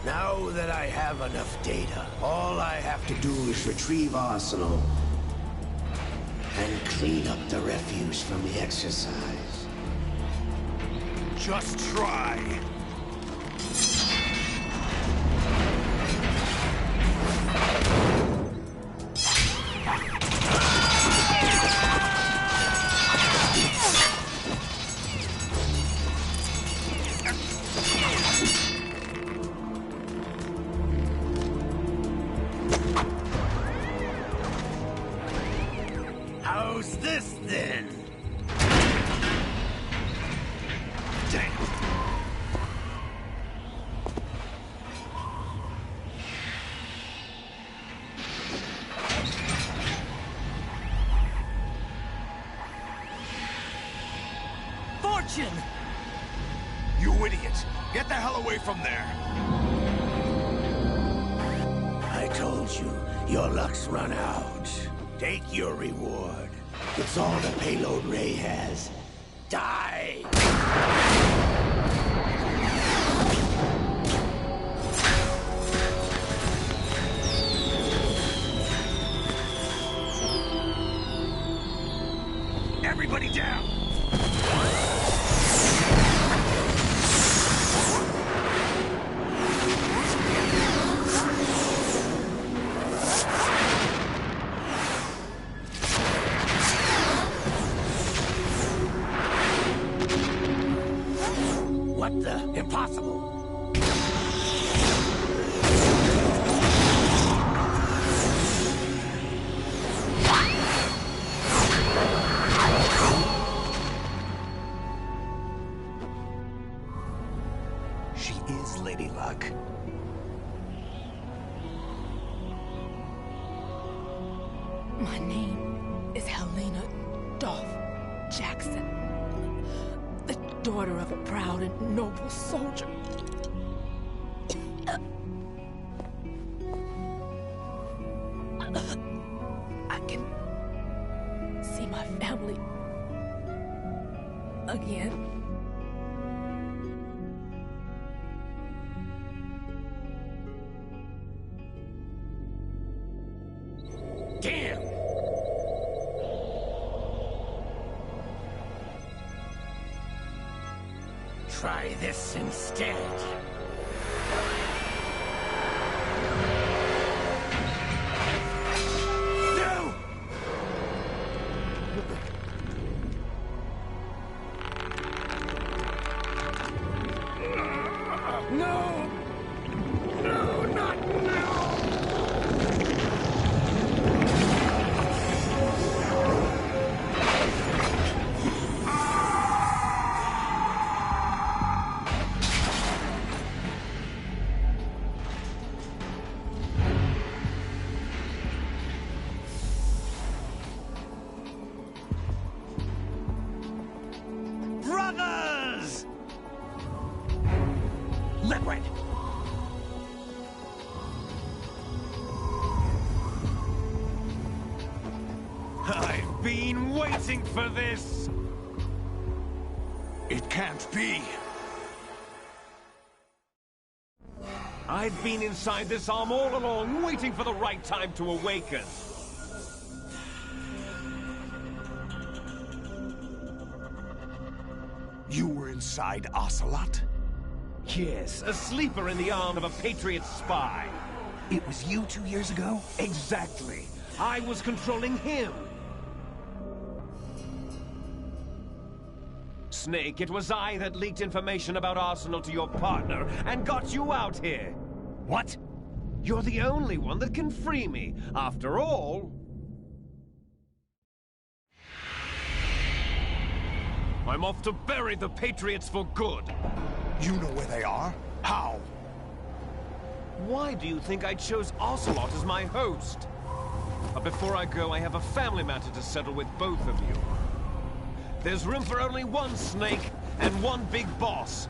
Now that I have enough data, all I have to do is retrieve Arsenal and clean up the refuse from the exercise. Just try. How's this, then? Damn. Fortune! You idiot! Get the hell away from there! I told you, your luck's run out. Take your reward. It's all the payload Ray has. Die! Everybody down! What the? Impossible! She is Lady Luck. My name is Helena Dolph Jackson, the daughter of a proud and noble soldier. I can see my family again. Damn! Try this instead. No! No! No, not now! Brothers! Liquid! I've been waiting for this! It can't be. I've been inside this arm all along, waiting for the right time to awaken. inside Ocelot? Yes, a sleeper in the arm of a Patriot spy. It was you 2 years ago? Exactly. I was controlling him. Snake, it was I that leaked information about Arsenal to your partner and got you out here. What? You're the only one that can free me. After all... I'm off to bury the Patriots for good. You know where they are? How? Why do you think I chose Ocelot as my host? But before I go, I have a family matter to settle with both of you. There's room for only one Snake and one big boss.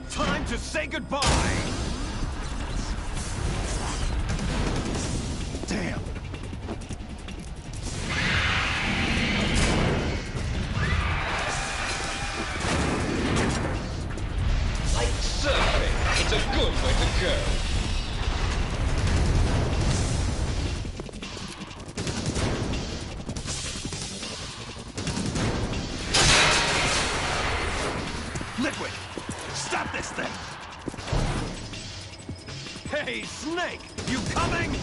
Time to say goodbye! Damn! Like surfing, it's a good way to go. Liquid! Stop this thing! Hey, Snake! You coming?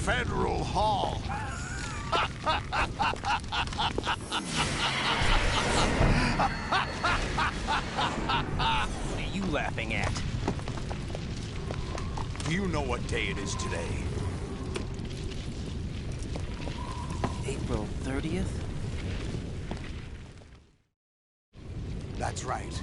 Federal Hall. What are you laughing at? Do you know what day it is today? April 30th? That's right.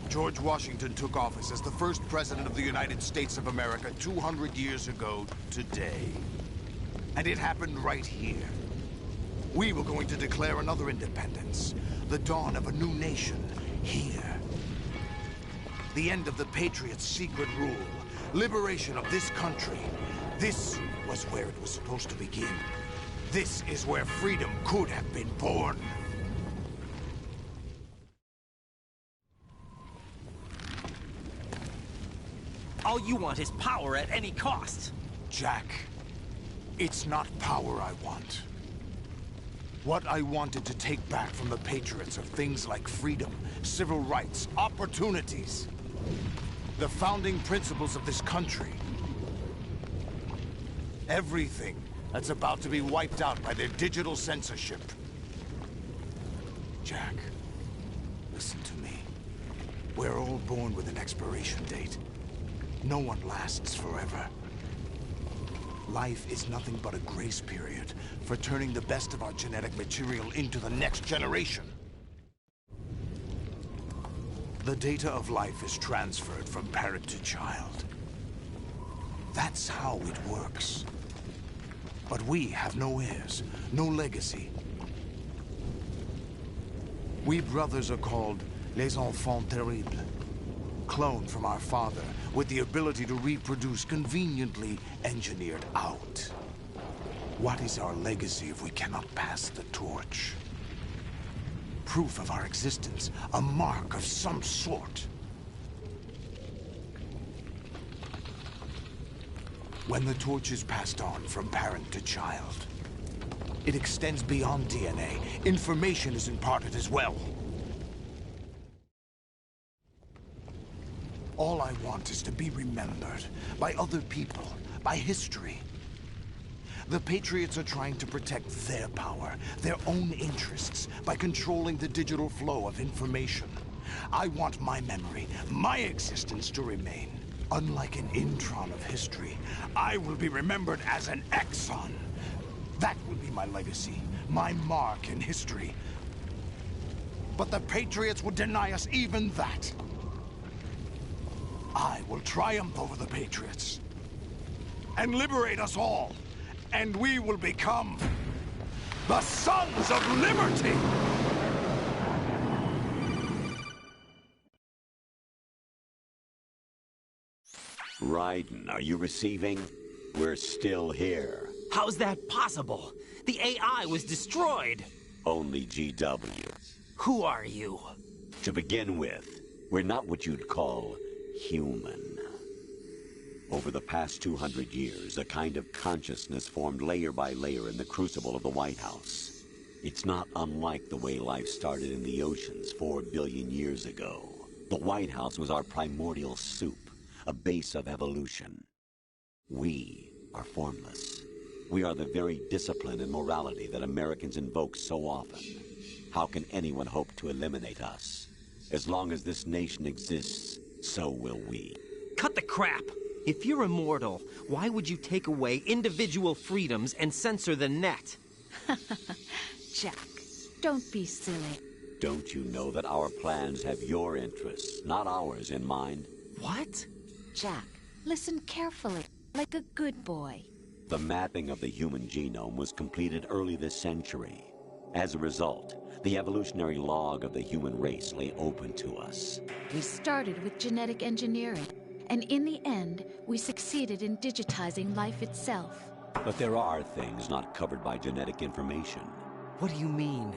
George Washington took office as the first president of the United States of America 200 years ago today. And it happened right here. We were going to declare another independence, the dawn of a new nation, here. The end of the Patriots' secret rule, liberation of this country. This was where it was supposed to begin. This is where freedom could have been born. All you want is power at any cost. Jack, it's not power I want. What I wanted to take back from the Patriots are things like freedom, civil rights, opportunities. The founding principles of this country. Everything that's about to be wiped out by their digital censorship. Jack, listen to me. We're all born with an expiration date. No one lasts forever. Life is nothing but a grace period for turning the best of our genetic material into the next generation. The data of life is transferred from parent to child. That's how it works. But we have no heirs, no legacy. We brothers are called les enfants terribles. clone from our father with the ability to reproduce conveniently engineered out. What is our legacy if we cannot pass the torch? Proof of our existence, a mark of some sort. When the torch is passed on from parent to child, it extends beyond DNA. Information is imparted as well. All I want is to be remembered by other people, by history. The Patriots are trying to protect their power, their own interests, by controlling the digital flow of information. I want my memory, my existence to remain. Unlike an intron of history, I will be remembered as an exon. That will be my legacy, my mark in history. But the Patriots would deny us even that. I will triumph over the Patriots and liberate us all, and we will become the Sons of Liberty! Raiden, are you receiving? We're still here. How's that possible? The AI was destroyed. Only GW. Who are you? To begin with, we're not what you'd call human. Over the past 200 years, a kind of consciousness formed layer by layer in the crucible of the White House. It's not unlike the way life started in the oceans 4 billion years ago. The White House was our primordial soup, a base of evolution. We are formless. We are the very discipline and morality that Americans invoke so often. How can anyone hope to eliminate us? As long as this nation exists, so will we. Cut the crap! If you're immortal, why would you take away individual freedoms and censor the net? Jack, don't be silly. Don't you know that our plans have your interests, not ours, in mind? What? Jack, listen carefully, like a good boy. The mapping of the human genome was completed early this century. As a result, the evolutionary log of the human race lay open to us. We started with genetic engineering, and in the end, we succeeded in digitizing life itself. But there are things not covered by genetic information. What do you mean?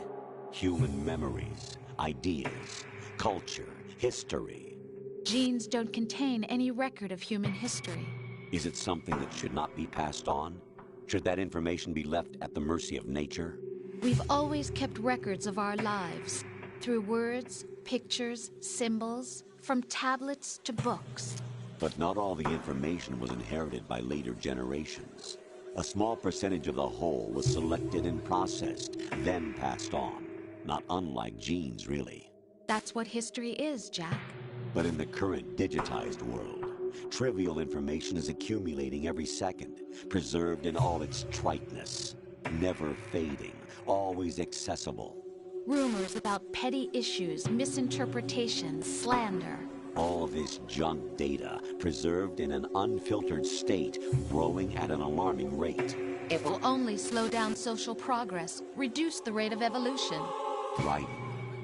Human memories, ideas, culture, history. Genes don't contain any record of human history. Is it something that should not be passed on? Should that information be left at the mercy of nature? We've always kept records of our lives, through words, pictures, symbols, from tablets to books. But not all the information was inherited by later generations. A small percentage of the whole was selected and processed, then passed on. Not unlike genes, really. That's what history is, Jack. But in the current digitized world, trivial information is accumulating every second, preserved in all its triteness, never fading, always accessible. Rumors about petty issues, misinterpretations, slander. All this junk data, preserved in an unfiltered state, growing at an alarming rate. It will only slow down social progress, reduce the rate of evolution. Right.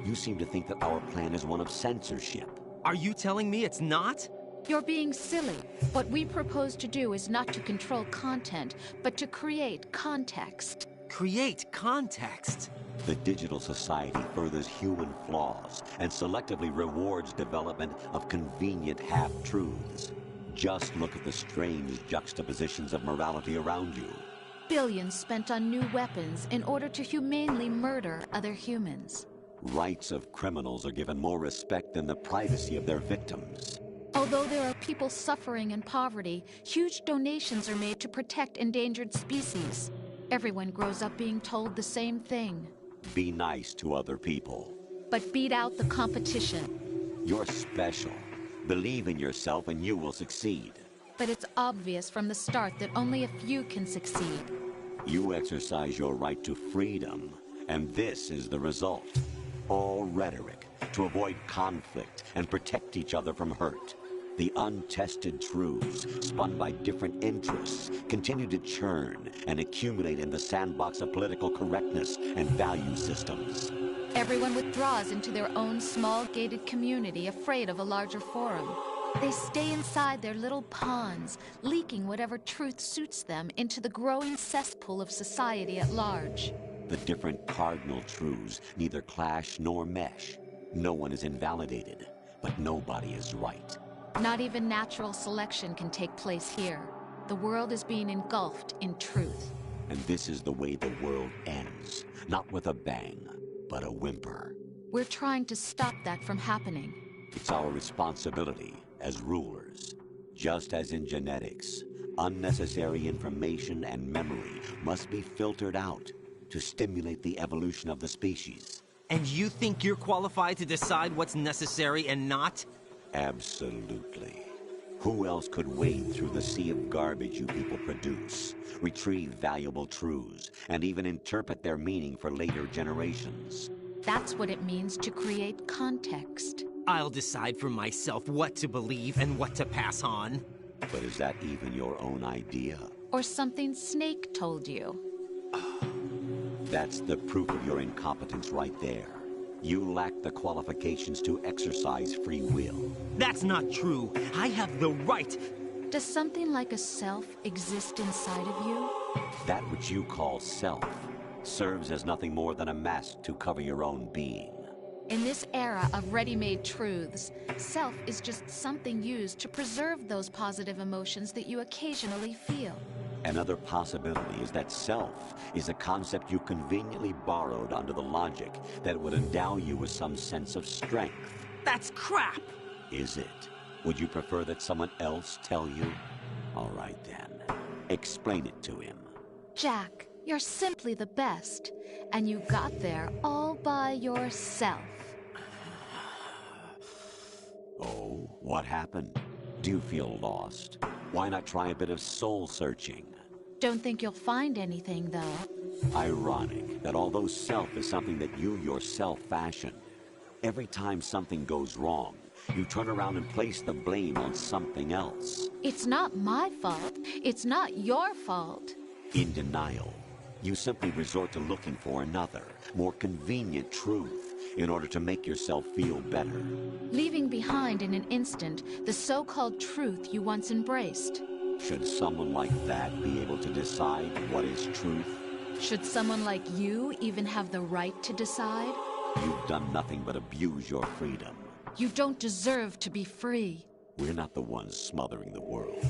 You seem to think that our plan is one of censorship. Are you telling me it's not? You're being silly. What we propose to do is not to control content, but to create context. Create context? The digital society furthers human flaws and selectively rewards development of convenient half-truths. Just look at the strange juxtapositions of morality around you. Billions spent on new weapons in order to humanely murder other humans. Rights of criminals are given more respect than the privacy of their victims. Although there are people suffering in poverty, huge donations are made to protect endangered species. Everyone grows up being told the same thing. Be nice to other people. But beat out the competition. You're special. Believe in yourself and you will succeed. But it's obvious from the start that only a few can succeed. You exercise your right to freedom, and this is the result. All rhetoric to avoid conflict and protect each other from hurt. The untested truths, spun by different interests, continue to churn and accumulate in the sandbox of political correctness and value systems. Everyone withdraws into their own small gated community, afraid of a larger forum. They stay inside their little ponds, leaking whatever truth suits them into the growing cesspool of society at large. The different cardinal truths neither clash nor mesh. No one is invalidated, but nobody is right. Not even natural selection can take place here. The world is being engulfed in truth. And this is the way the world ends. Not with a bang, but a whimper. We're trying to stop that from happening. It's our responsibility as rulers. Just as in genetics, unnecessary information and memory must be filtered out to stimulate the evolution of the species. And you think you're qualified to decide what's necessary and not? Absolutely. Who else could wade through the sea of garbage you people produce, retrieve valuable truths, and even interpret their meaning for later generations? That's what it means to create context. I'll decide for myself what to believe and what to pass on. But is that even your own idea? Or something Snake told you? That's the proof of your incompetence right there. You lack the qualifications to exercise free will. That's not true. I have the right. Does something like a self exist inside of you? That which you call self serves as nothing more than a mask to cover your own being. In this era of ready-made truths, self is just something used to preserve those positive emotions that you occasionally feel. Another possibility is that self is a concept you conveniently borrowed under the logic that it would endow you with some sense of strength. That's crap! Is it? Would you prefer that someone else tell you? All right then. Explain it to him. Jack, you're simply the best. And you got there all by yourself. Oh, what happened? Do you feel lost? Why not try a bit of soul-searching? Don't think you'll find anything, though. Ironic that although self is something that you yourself fashioned, every time something goes wrong, you turn around and place the blame on something else. It's not my fault. It's not your fault. In denial, you simply resort to looking for another, more convenient truth in order to make yourself feel better. Leaving behind in an instant the so-called truth you once embraced. Should someone like that be able to decide what is truth? Should someone like you even have the right to decide? You've done nothing but abuse your freedom. You don't deserve to be free. We're not the ones smothering the world.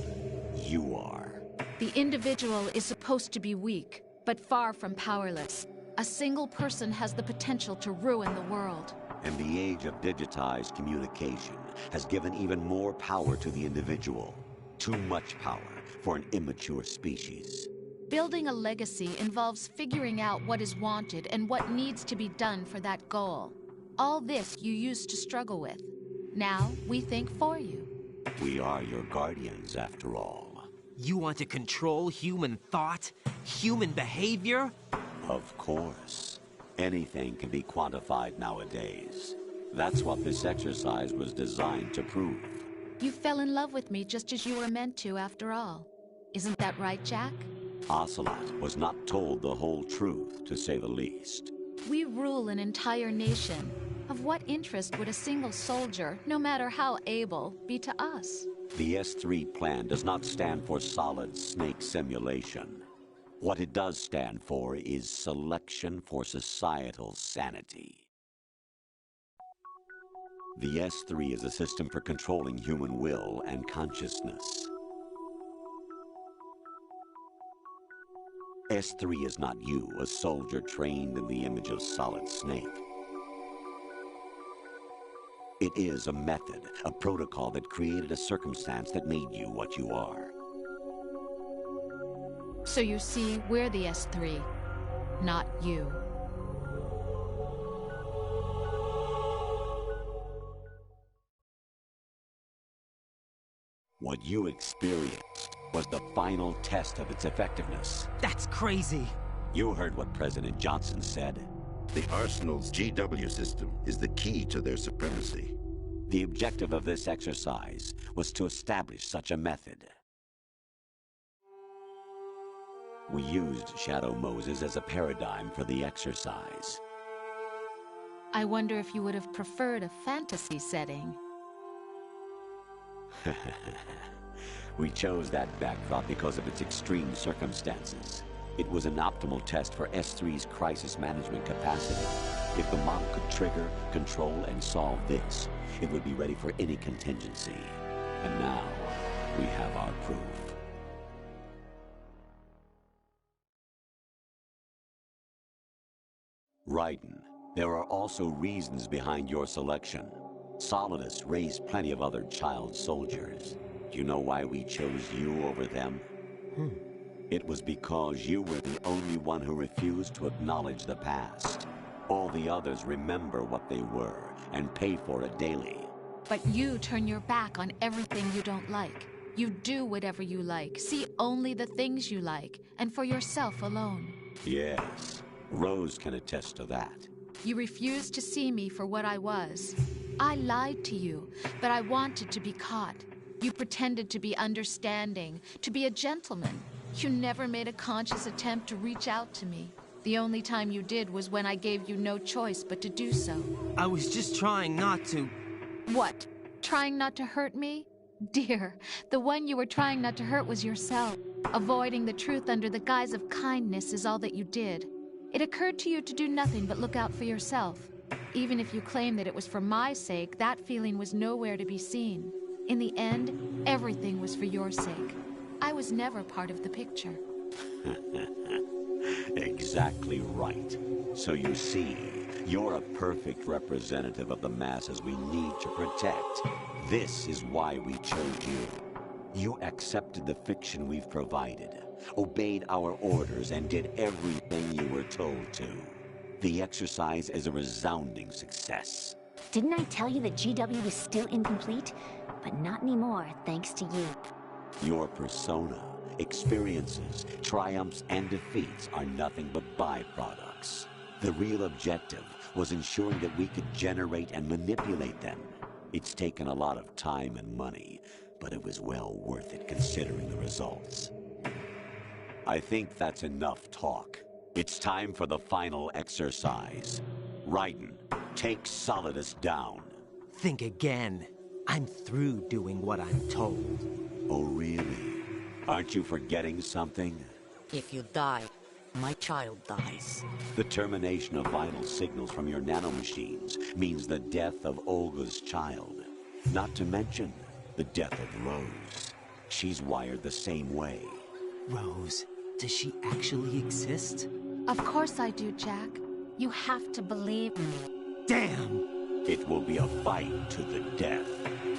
You are. The individual is supposed to be weak, but far from powerless. A single person has the potential to ruin the world. And the age of digitized communication has given even more power to the individual. Too much power for an immature species. Building a legacy involves figuring out what is wanted and what needs to be done for that goal. All this you used to struggle with. Now we think for you. We are your guardians, after all. You want to control human thought? Human behavior? Of course. Anything can be quantified nowadays. That's what this exercise was designed to prove. You fell in love with me just as you were meant to, after all. Isn't that right, Jack? Ocelot was not told the whole truth, to say the least. We rule an entire nation. Of what interest would a single soldier, no matter how able, be to us? The S3 plan does not stand for solid snake simulation. What it does stand for is selection for societal sanity. The S3 is a system for controlling human will and consciousness. S3 is not you, a soldier trained in the image of Solid Snake. It is a method, a protocol that created a circumstance that made you what you are. So you see, we're the S3, not you. What you experienced was the final test of its effectiveness. That's crazy. You heard what President Johnson said. The Arsenal's GW system is the key to their supremacy. The objective of this exercise was to establish such a method. We used Shadow Moses as a paradigm for the exercise. I wonder if you would have preferred a fantasy setting. We chose that backdrop because of its extreme circumstances. It was an optimal test for S3's crisis management capacity. If the model could trigger, control, and solve this, it would be ready for any contingency. And now, we have our proof. Raiden, there are also reasons behind your selection. Solidus raised plenty of other child soldiers. Do you know why we chose you over them? It was because you were the only one who refused to acknowledge the past. All the others remember what they were and pay for it daily. But you turn your back on everything you don't like. You do whatever you like, see only the things you like, and for yourself alone. Yes, Rose can attest to that. You refused to see me for what I was. I lied to you, but I wanted to be caught. You pretended to be understanding, to be a gentleman. You never made a conscious attempt to reach out to me. The only time you did was when I gave you no choice but to do so. I was just trying not to... What? Trying not to hurt me? Dear, the one you were trying not to hurt was yourself. Avoiding the truth under the guise of kindness is all that you did. It occurred to you to do nothing but look out for yourself. Even if you claim that it was for my sake, that feeling was nowhere to be seen. In the end, everything was for your sake. I was never part of the picture. Exactly right. So you see, you're a perfect representative of the masses we need to protect. This is why we chose you. You accepted the fiction we've provided, obeyed our orders, and did everything you were told to. The exercise is a resounding success. Didn't I tell you that GW is still incomplete? But not anymore, thanks to you. Your persona, experiences, triumphs, and defeats are nothing but byproducts. The real objective was ensuring that we could generate and manipulate them. It's taken a lot of time and money, but it was well worth it considering the results. I think that's enough talk. It's time for the final exercise. Raiden, take Solidus down. Think again. I'm through doing what I'm told. Oh, really? Aren't you forgetting something? If you die, my child dies. The termination of vital signals from your nanomachines means the death of Olga's child. Not to mention the death of Rose. She's wired the same way. Rose, does she actually exist? Of course I do, Jack. You have to believe me. Damn! It will be a fight to the death.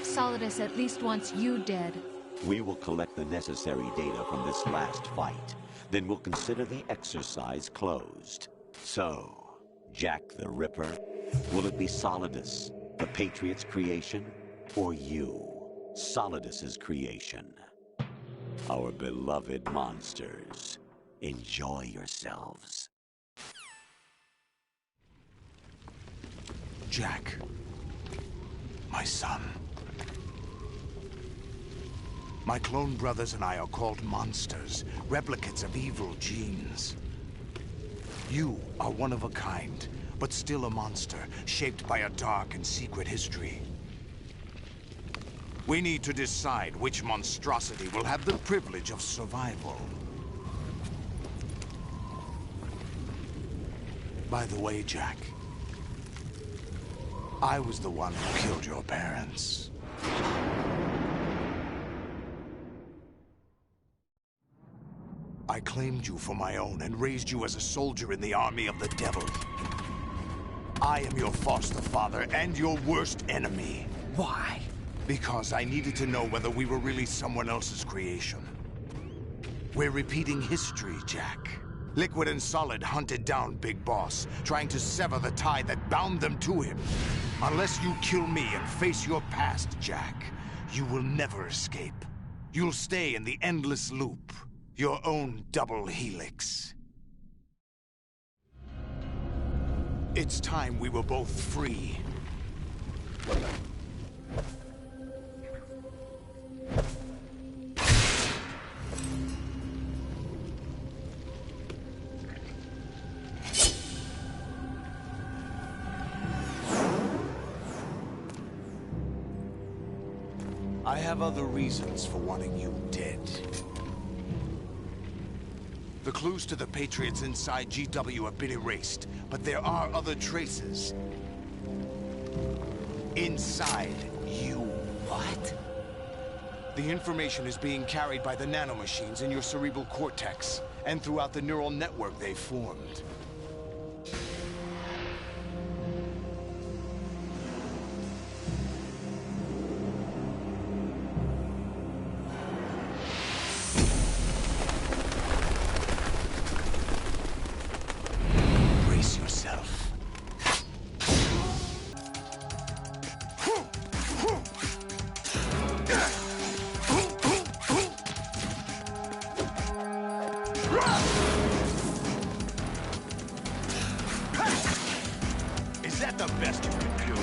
Solidus at least wants you dead. We will collect the necessary data from this last fight. Then we'll consider the exercise closed. So, Jack the Ripper, will it be Solidus, the Patriot's creation, or you, Solidus's creation? Our beloved monsters, enjoy yourselves. Jack, my son. My clone brothers and I are called monsters, replicates of evil genes. You are one of a kind, but still a monster, shaped by a dark and secret history. We need to decide which monstrosity will have the privilege of survival. By the way, Jack, I was the one who killed your parents. I claimed you for my own and raised you as a soldier in the army of the devil. I am your foster father and your worst enemy. Why? Because I needed to know whether we were really someone else's creation. We're repeating history, Jack. Liquid and Solid hunted down Big Boss, trying to sever the tie that bound them to him. Unless you kill me and face your past, Jack, you will never escape. You'll stay in the endless loop. Your own double helix. It's time we were both free. I have other reasons for wanting you dead. The clues to the Patriots inside GW have been erased, but there are other traces. Inside you. What? The information is being carried by the nanomachines in your cerebral cortex, and throughout the neural network they've formed. Brace yourself. Is that the best you can do?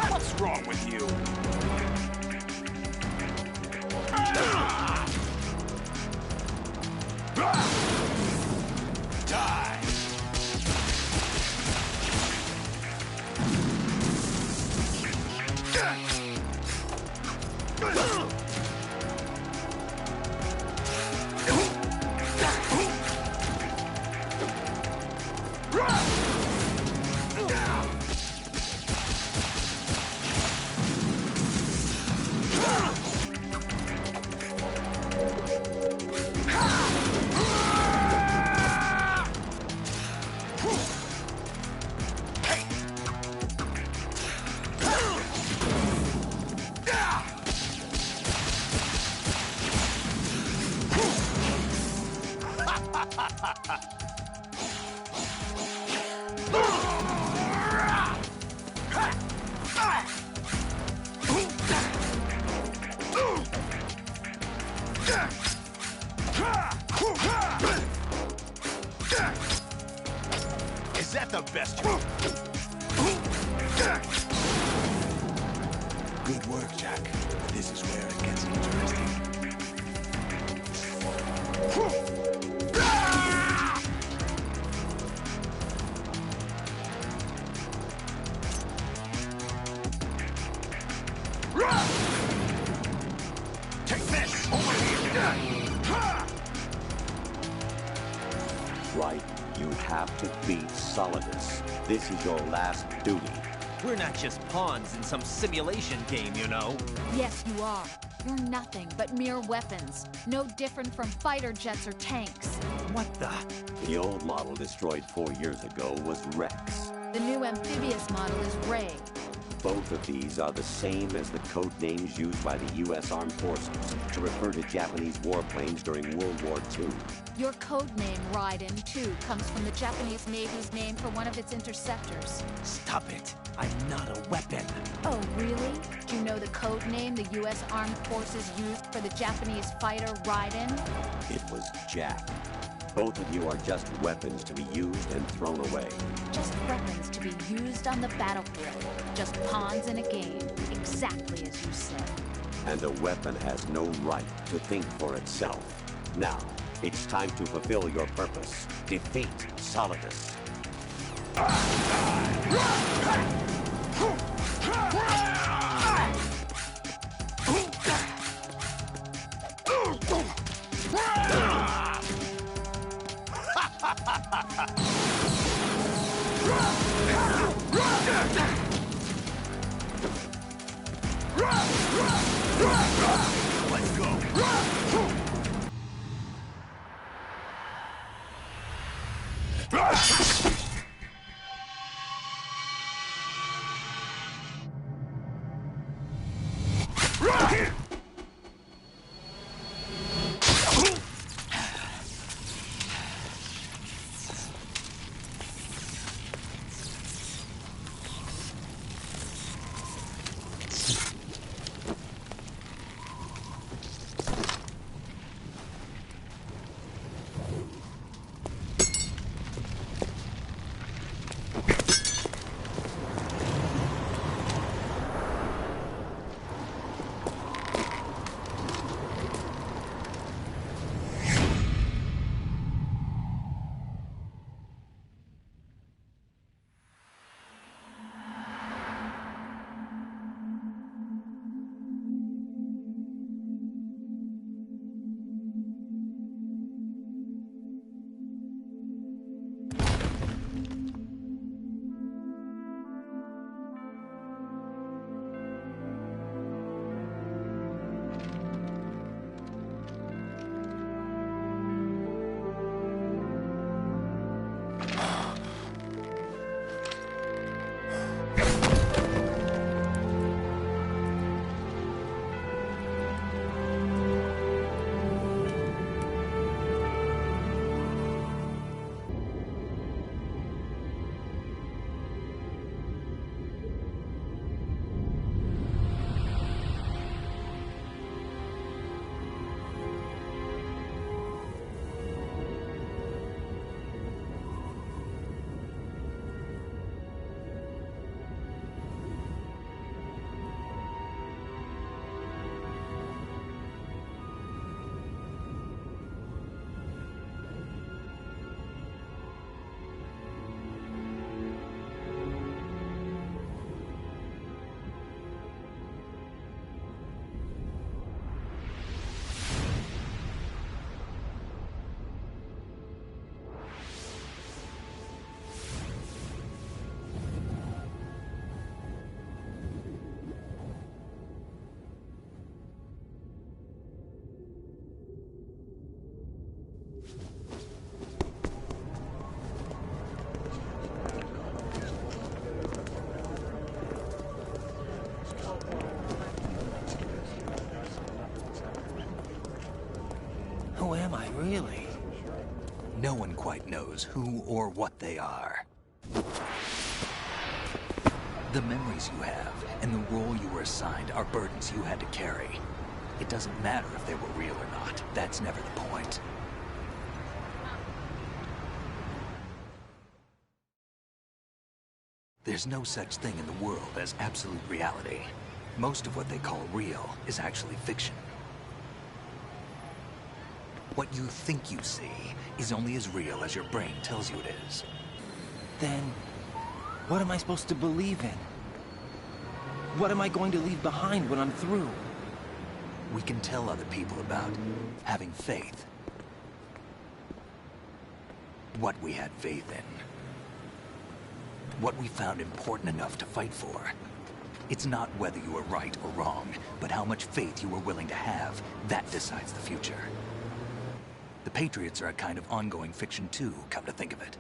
What's wrong with you? Die! Is that the best you... Good work, Jack. This is where it gets interesting. Take this! Over here! Right, you have to beat Solidus. This is your last duty. We're not just pawns in some simulation game, you know. Yes, you are. You're nothing but mere weapons. No different from fighter jets or tanks. What the? The old model destroyed 4 years ago was Rex. The new amphibious model is Ray. Both of these are the same as the code names used by the U.S. Armed Forces to refer to Japanese warplanes during World War II. Your code name, Raiden, too, comes from the Japanese Navy's name for one of its interceptors. Stop it. I'm not a weapon. Oh, really? Do you know the code name the U.S. Armed Forces used for the Japanese fighter Raiden? It was Jack. Both of you are just weapons to be used and thrown away. Just weapons to be used on the battlefield. Just pawns in a game, exactly as you said. And a weapon has no right to think for itself. Now, it's time to fulfill your purpose. Defeat Solidus. Let's go. Who am I, really? No one quite knows who or what they are. The memories you have and the role you were assigned are burdens you had to carry. It doesn't matter if they were real or not. That's never the point. There's no such thing in the world as absolute reality. Most of what they call real is actually fiction. What you think you see is only as real as your brain tells you it is. Then, what am I supposed to believe in? What am I going to leave behind when I'm through? We can tell other people about having faith. What we had faith in. What we found important enough to fight for. It's not whether you were right or wrong, but how much faith you were willing to have. That decides the future. The Patriots are a kind of ongoing fiction too, come to think of it.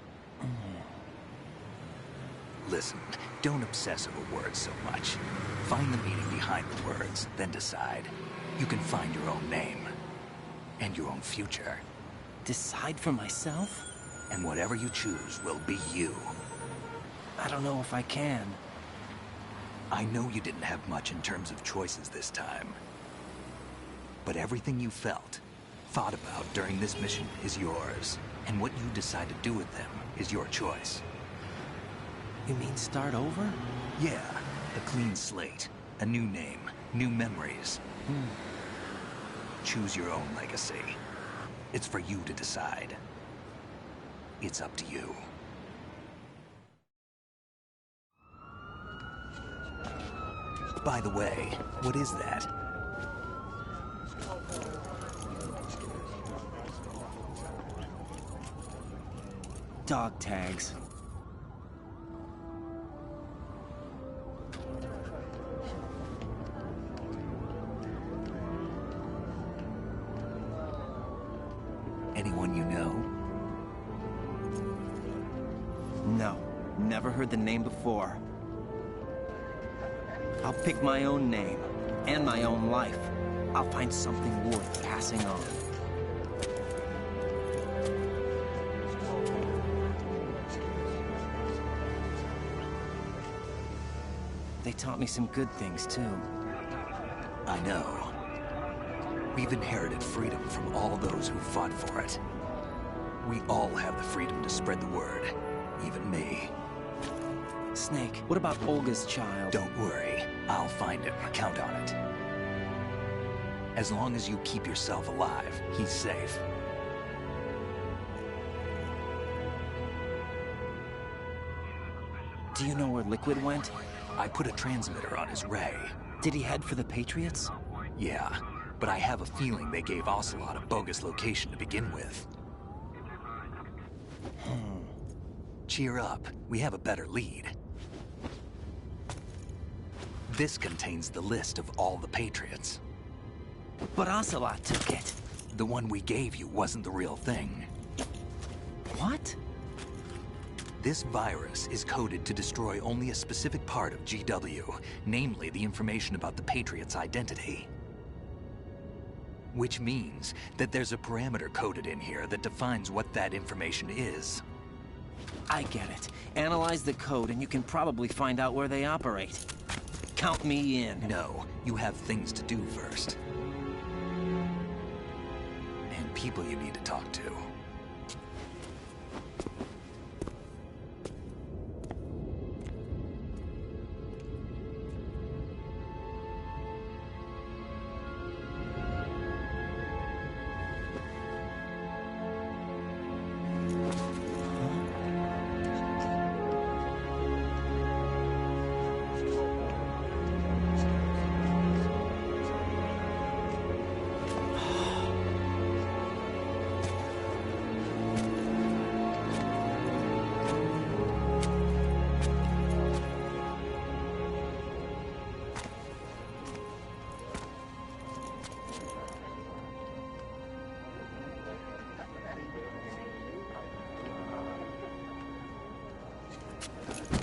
Listen, don't obsess over words so much. Find the meaning behind the words, then decide. You can find your own name. And your own future. Decide for myself? And whatever you choose will be you. I don't know if I can. I know you didn't have much in terms of choices this time. But everything you felt, thought about during this mission is yours. And what you decide to do with them is your choice. You mean start over? Yeah, a clean slate, a new name, new memories. Choose your own legacy. It's for you to decide. It's up to you. By the way, what is that? Dog tags. Anyone you know? No, never heard the name before. I'll pick my own name, and my own life. I'll find something worth passing on. They taught me some good things, too. I know. We've inherited freedom from all those who fought for it. We all have the freedom to spread the word, even me. Snake, what about Olga's child? Don't worry. I'll find him. Count on it. As long as you keep yourself alive, he's safe. Do you know where Liquid went? I put a transmitter on his ray. Did he head for the Patriots? Yeah, but I have a feeling they gave Ocelot a bogus location to begin with. Cheer up. We have a better lead. This contains the list of all the Patriots. But Ocelot took it. The one we gave you wasn't the real thing. What? This virus is coded to destroy only a specific part of GW, namely the information about the Patriots' identity. Which means that there's a parameter coded in here that defines what that information is. I get it. Analyze the code and you can probably find out where they operate. Count me in. No, you have things to do first. And people you need to talk to.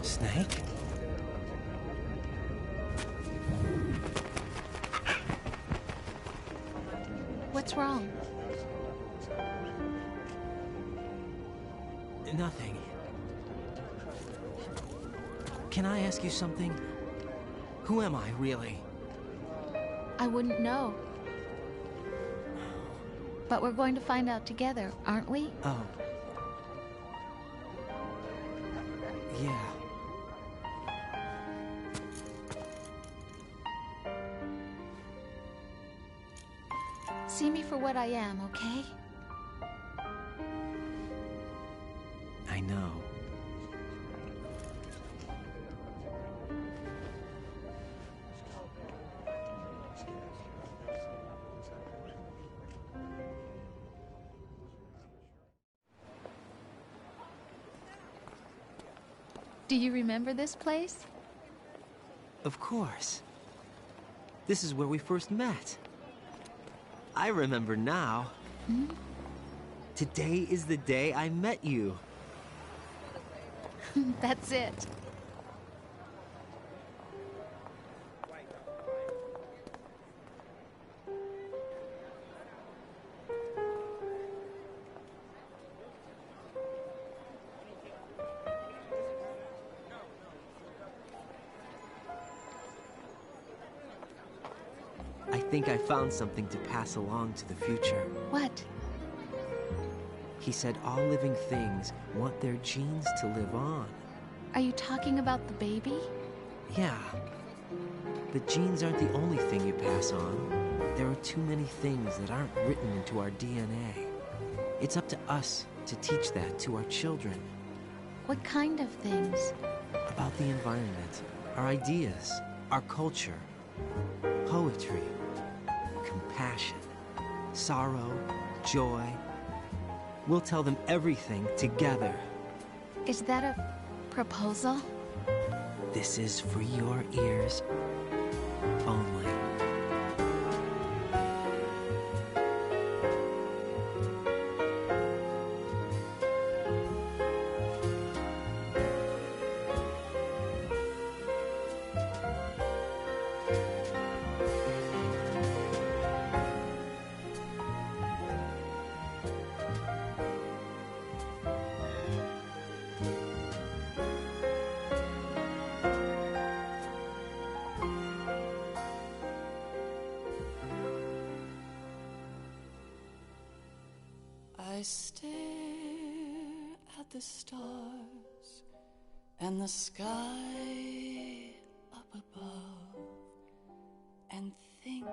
Snake? What's wrong? Nothing. Can I ask you something? Who am I, really? I wouldn't know. But we're going to find out together, aren't we? Oh. Yeah. See me for what I am, okay? I know. Do you remember this place? Of course. This is where we first met. I remember now. Hmm? Today is the day I met you. That's it. I think I found something to pass along to the future. What? He said all living things want their genes to live on. Are you talking about the baby? Yeah. The genes aren't the only thing you pass on. There are too many things that aren't written into our DNA. It's up to us to teach that to our children. What kind of things? About the environment, our ideas, our culture, poetry, compassion, sorrow, joy. We'll tell them everything together. Is that a proposal? This is for your ears only. I stare at the stars and the sky up above and think,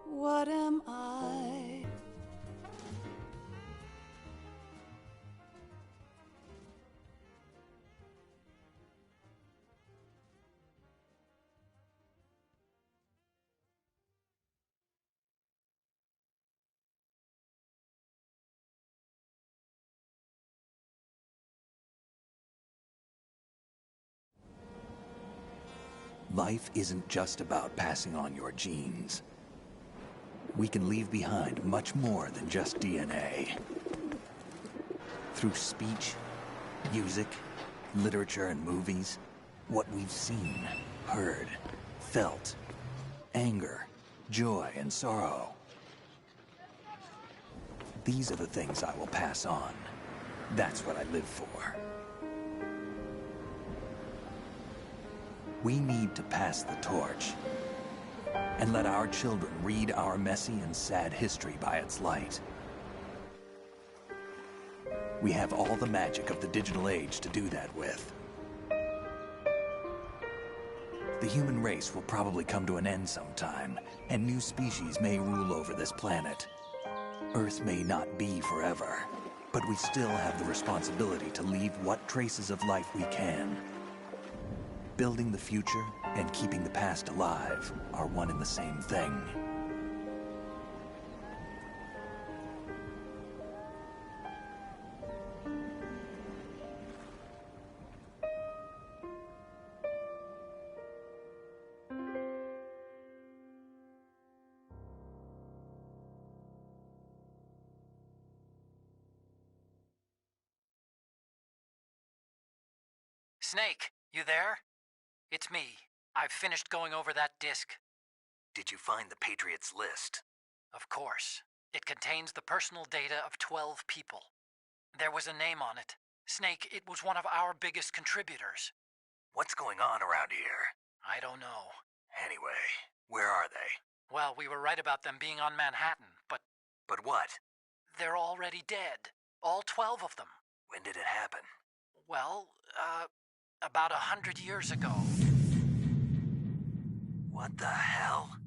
what am I? Life isn't just about passing on your genes. We can leave behind much more than just DNA. Through speech, music, literature, and movies, what we've seen, heard, felt, anger, joy, and sorrow. These are the things I will pass on. That's what I live for. We need to pass the torch and let our children read our messy and sad history by its light. We have all the magic of the digital age to do that with. The human race will probably come to an end sometime, and new species may rule over this planet. Earth may not be forever, but we still have the responsibility to leave what traces of life we can. Building the future and keeping the past alive are one and the same thing. Snake, you there? It's me. I've finished going over that disk. Did you find the Patriots list? Of course. It contains the personal data of 12 people. There was a name on it. Snake, it was one of our biggest contributors. What's going on around here? I don't know. Anyway, where are they? Well, we were right about them being on Manhattan, but... But what? They're already dead. All 12 of them. When did it happen? Well, about 100 years ago. What the hell?